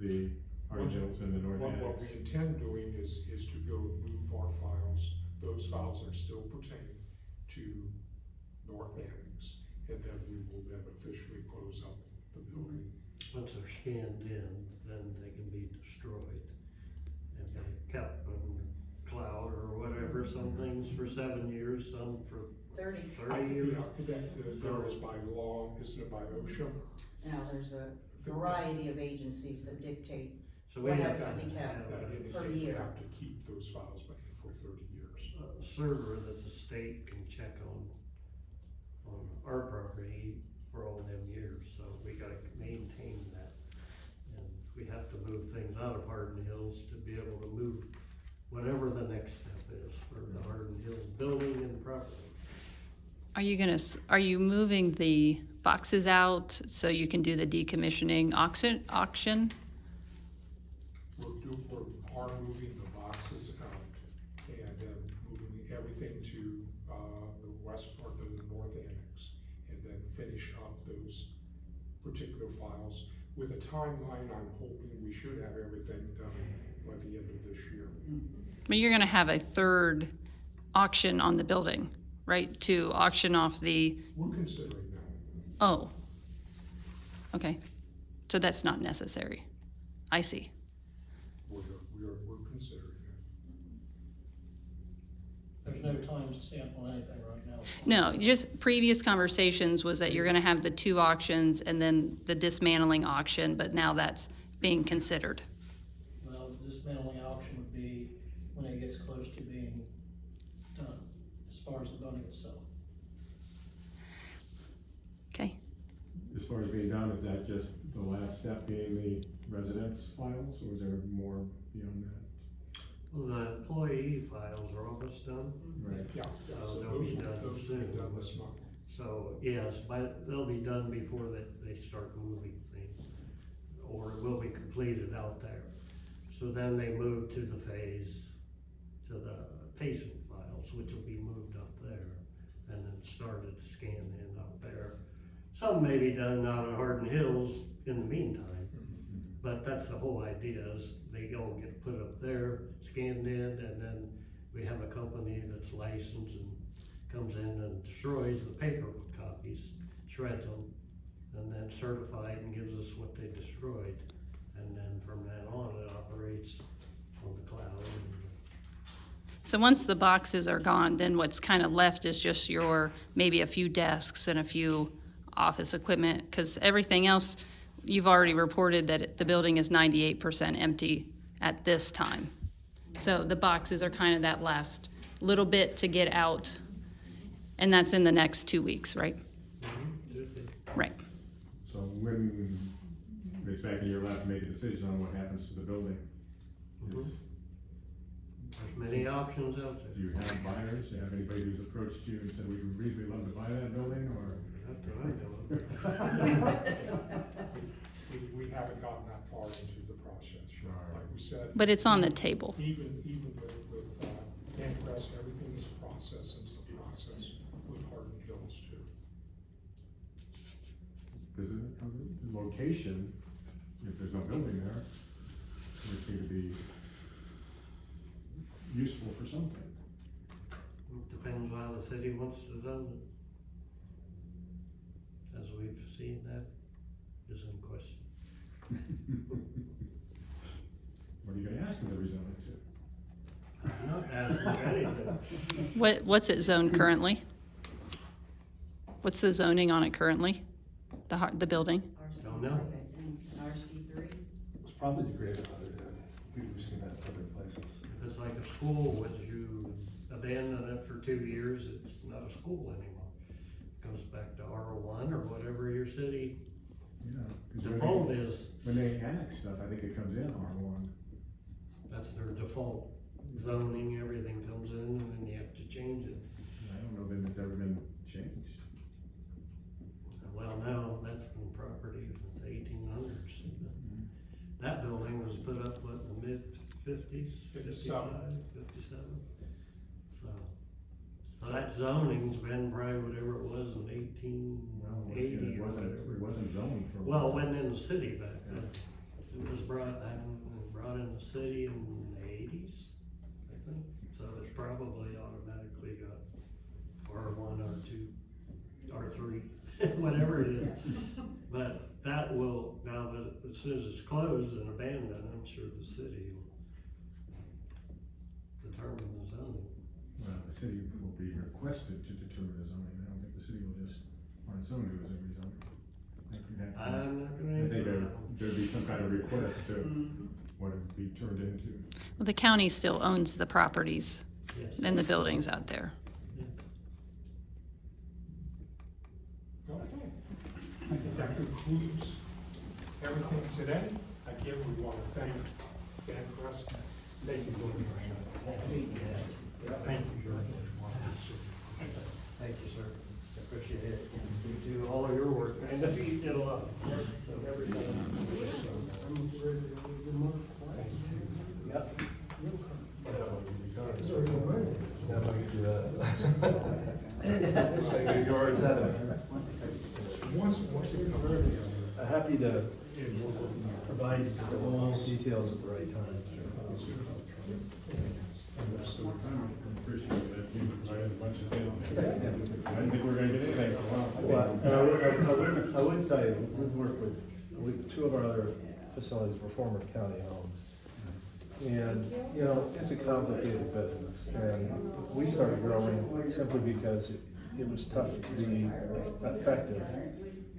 the Hardin Hills and the north annex. What we intend doing is to go move our files, those files are still pertaining to north annex, and then we will then officially close up the building. Once they're scanned in, then they can be destroyed. And they kept in cloud or whatever, some things for 7 years, some for 30. 30 years. There is by law, isn't it by OSHA? Now, there's a variety of agencies that dictate So we what have has to to be kept That indicates per we year. have to keep those files for 30 years. a server that the state can check on our property for all them years, so we gotta maintain that. And we have to move things out of Hardin Hills to be able to move whatever the next step is for the Hardin Hills building and property. Are you moving the boxes out so you can do the decommissioning auction? We are moving the boxes out and moving everything to the west or the north annex, and then finish up those particular files. With a timeline, I'm hoping we should have everything done by the end of this year. But you're gonna have a third auction on the building, right? To auction off the, We're considering that. oh, okay. So that's not necessary. I see. We're considering it. There's no time stamp on anything right now. No, just previous conversations was that you're gonna have the 2 auctions and then the dismantling auction, but now that's being considered. Well, the dismantling auction would be when it gets close to being done, as far as the building itself. Okay, As far as being done, is that just the last step being the residence files, or is there more beyond that? Well, the employee files are almost done, Right. Yeah, so they'll be those done will be soon. done this month. so yes, but they'll be done before they start moving things. Or it will be completed out there. So then they move to the patient files, which will be moved up there, and then started to scan in up there. Some may be done out at Hardin Hills in the meantime, but that's the whole idea, is they all get put up there, scanned in, and then we have a company that's licensed and comes in and destroys the paper copies, shreds them, and then certified and gives us what they destroyed. And then from that on, it operates on the cloud. so once the boxes are gone, then what's kind of left is just maybe a few desks and a few office equipment, because everything else, you've already reported that the building is 98% empty at this time. So the boxes are kind of that last little bit to get out, and that's in the next 2 weeks, right? Right. So when it's back in your lap to make a decision on what happens to the building, There's many options out there. do you have buyers? Do you have anybody who's approached you and said, we would really love to buy that building, or? We haven't gotten that far into the process, like we said. But it's on the table. Even with Vancrest, everything is process with Hardin Hills too. Because the location, if there's no building there, would seem to be useful for something. Depends how the city wants to zone it. As we've seen that is in question. What are you gonna ask them to rezone it to? I'm not asking anything. What's it zoned currently? What's the zoning on it currently? The building? Don't know. RC3. It's probably degraded other than, we've seen that in other places. If it's like a school, would you abandon it for 2 years, it's not a school anymore. It goes back to R1 or whatever your city Yeah. 'Cause default is. when they annex stuff, I think it comes in R1. That's their default zoning, everything comes in and then you have to change it. I don't know that it's ever been changed. Well, no, that's been property since 1800s. That building was put up, what, in the mid-50s, 55, 57? So that zoning's been probably whatever it was in 1880 It or whatever. wasn't zoned for. Well, it went in the city back then. It was brought in the city in the 80s, I think. So it probably automatically got R1, R2, R3, whatever it is. But that will, now that as soon as it's closed and abandoned, I'm sure the city will determine the zoning. Well, the city will be requested to determine the zoning. I don't think the city will just, on its own, do as a rezoning. I think that- I'm not gonna I think answer that one. there'd be some kind of request to what it would be turned into. Well, the county still owns the properties Yes. and the buildings out there. Okay. I think that concludes everything today. Again, we want to thank Vancrest. Thank you very much. Thank you very much. Thank you, sir. I appreciate it. You do all of your work. I know you did a lot. So everything. Yep. Yeah, I can do that. You already said it. Once it comes Happy to provide all details at the right time. Appreciate that you provided a bunch of data. I didn't think we were gonna get anything for a while. Well, and I would say, we've worked with two of our other facilities were former county homes. And, you know, it's a complicated business, and we started growing simply because it was tough to be effective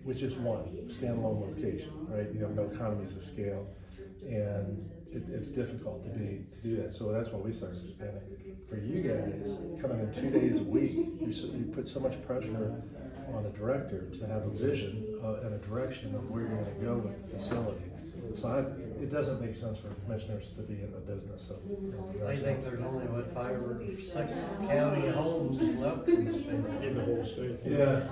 with just one standalone location, right? You have no economies of scale, and it's difficult to do that. So that's why we started expanding. For you guys, coming in 2 days a week, you put so much pressure on a director to have a vision and a direction of where you're going to go with the facility. So it doesn't make sense for commissioners to be in the business of. I think there's only, what, 5 or 6 county homes left in the state. in the whole state. Yeah.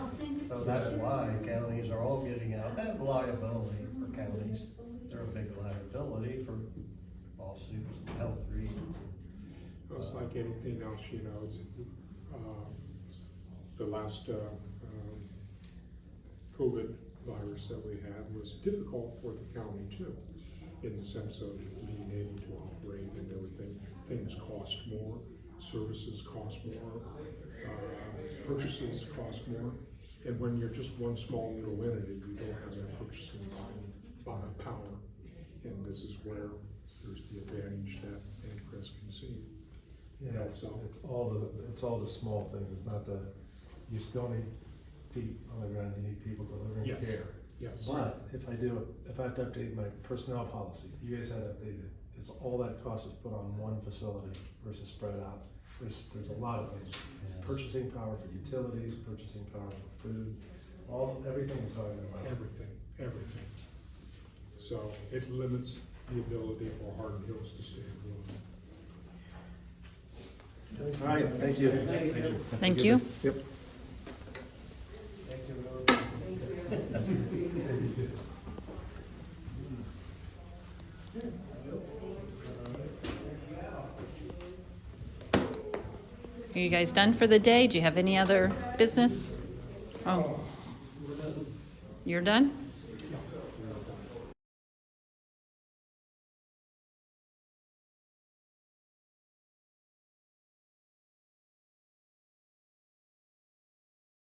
So that's why counties are all getting out. That liability for counties, they're a big liability for lawsuits and health reasons. It's like anything else, you know, it's, the last, COVID virus that we had was difficult for the county too, in the sense of being able to operate and everything. Things cost more, services cost more, purchases cost more. And when you're just one small little entity, you don't have that purchasing power. And this is where there's the advantage that Vancrest can see. Yeah, it's all the small things. It's not you still need feet on the ground, you need people delivering Yes. care. Yes. But if I have to update my personnel policy, you guys had to update it. It's all that cost is put on one facility versus spread out. There's a lot of things. Purchasing power for utilities, purchasing power for food, everything you're talking about. Everything. So it limits the ability for Hardin Hills to stay afloat. All right, thank you. Thank you. Yep. Are you guys done for the day? Do you have any other business? Oh. You're done?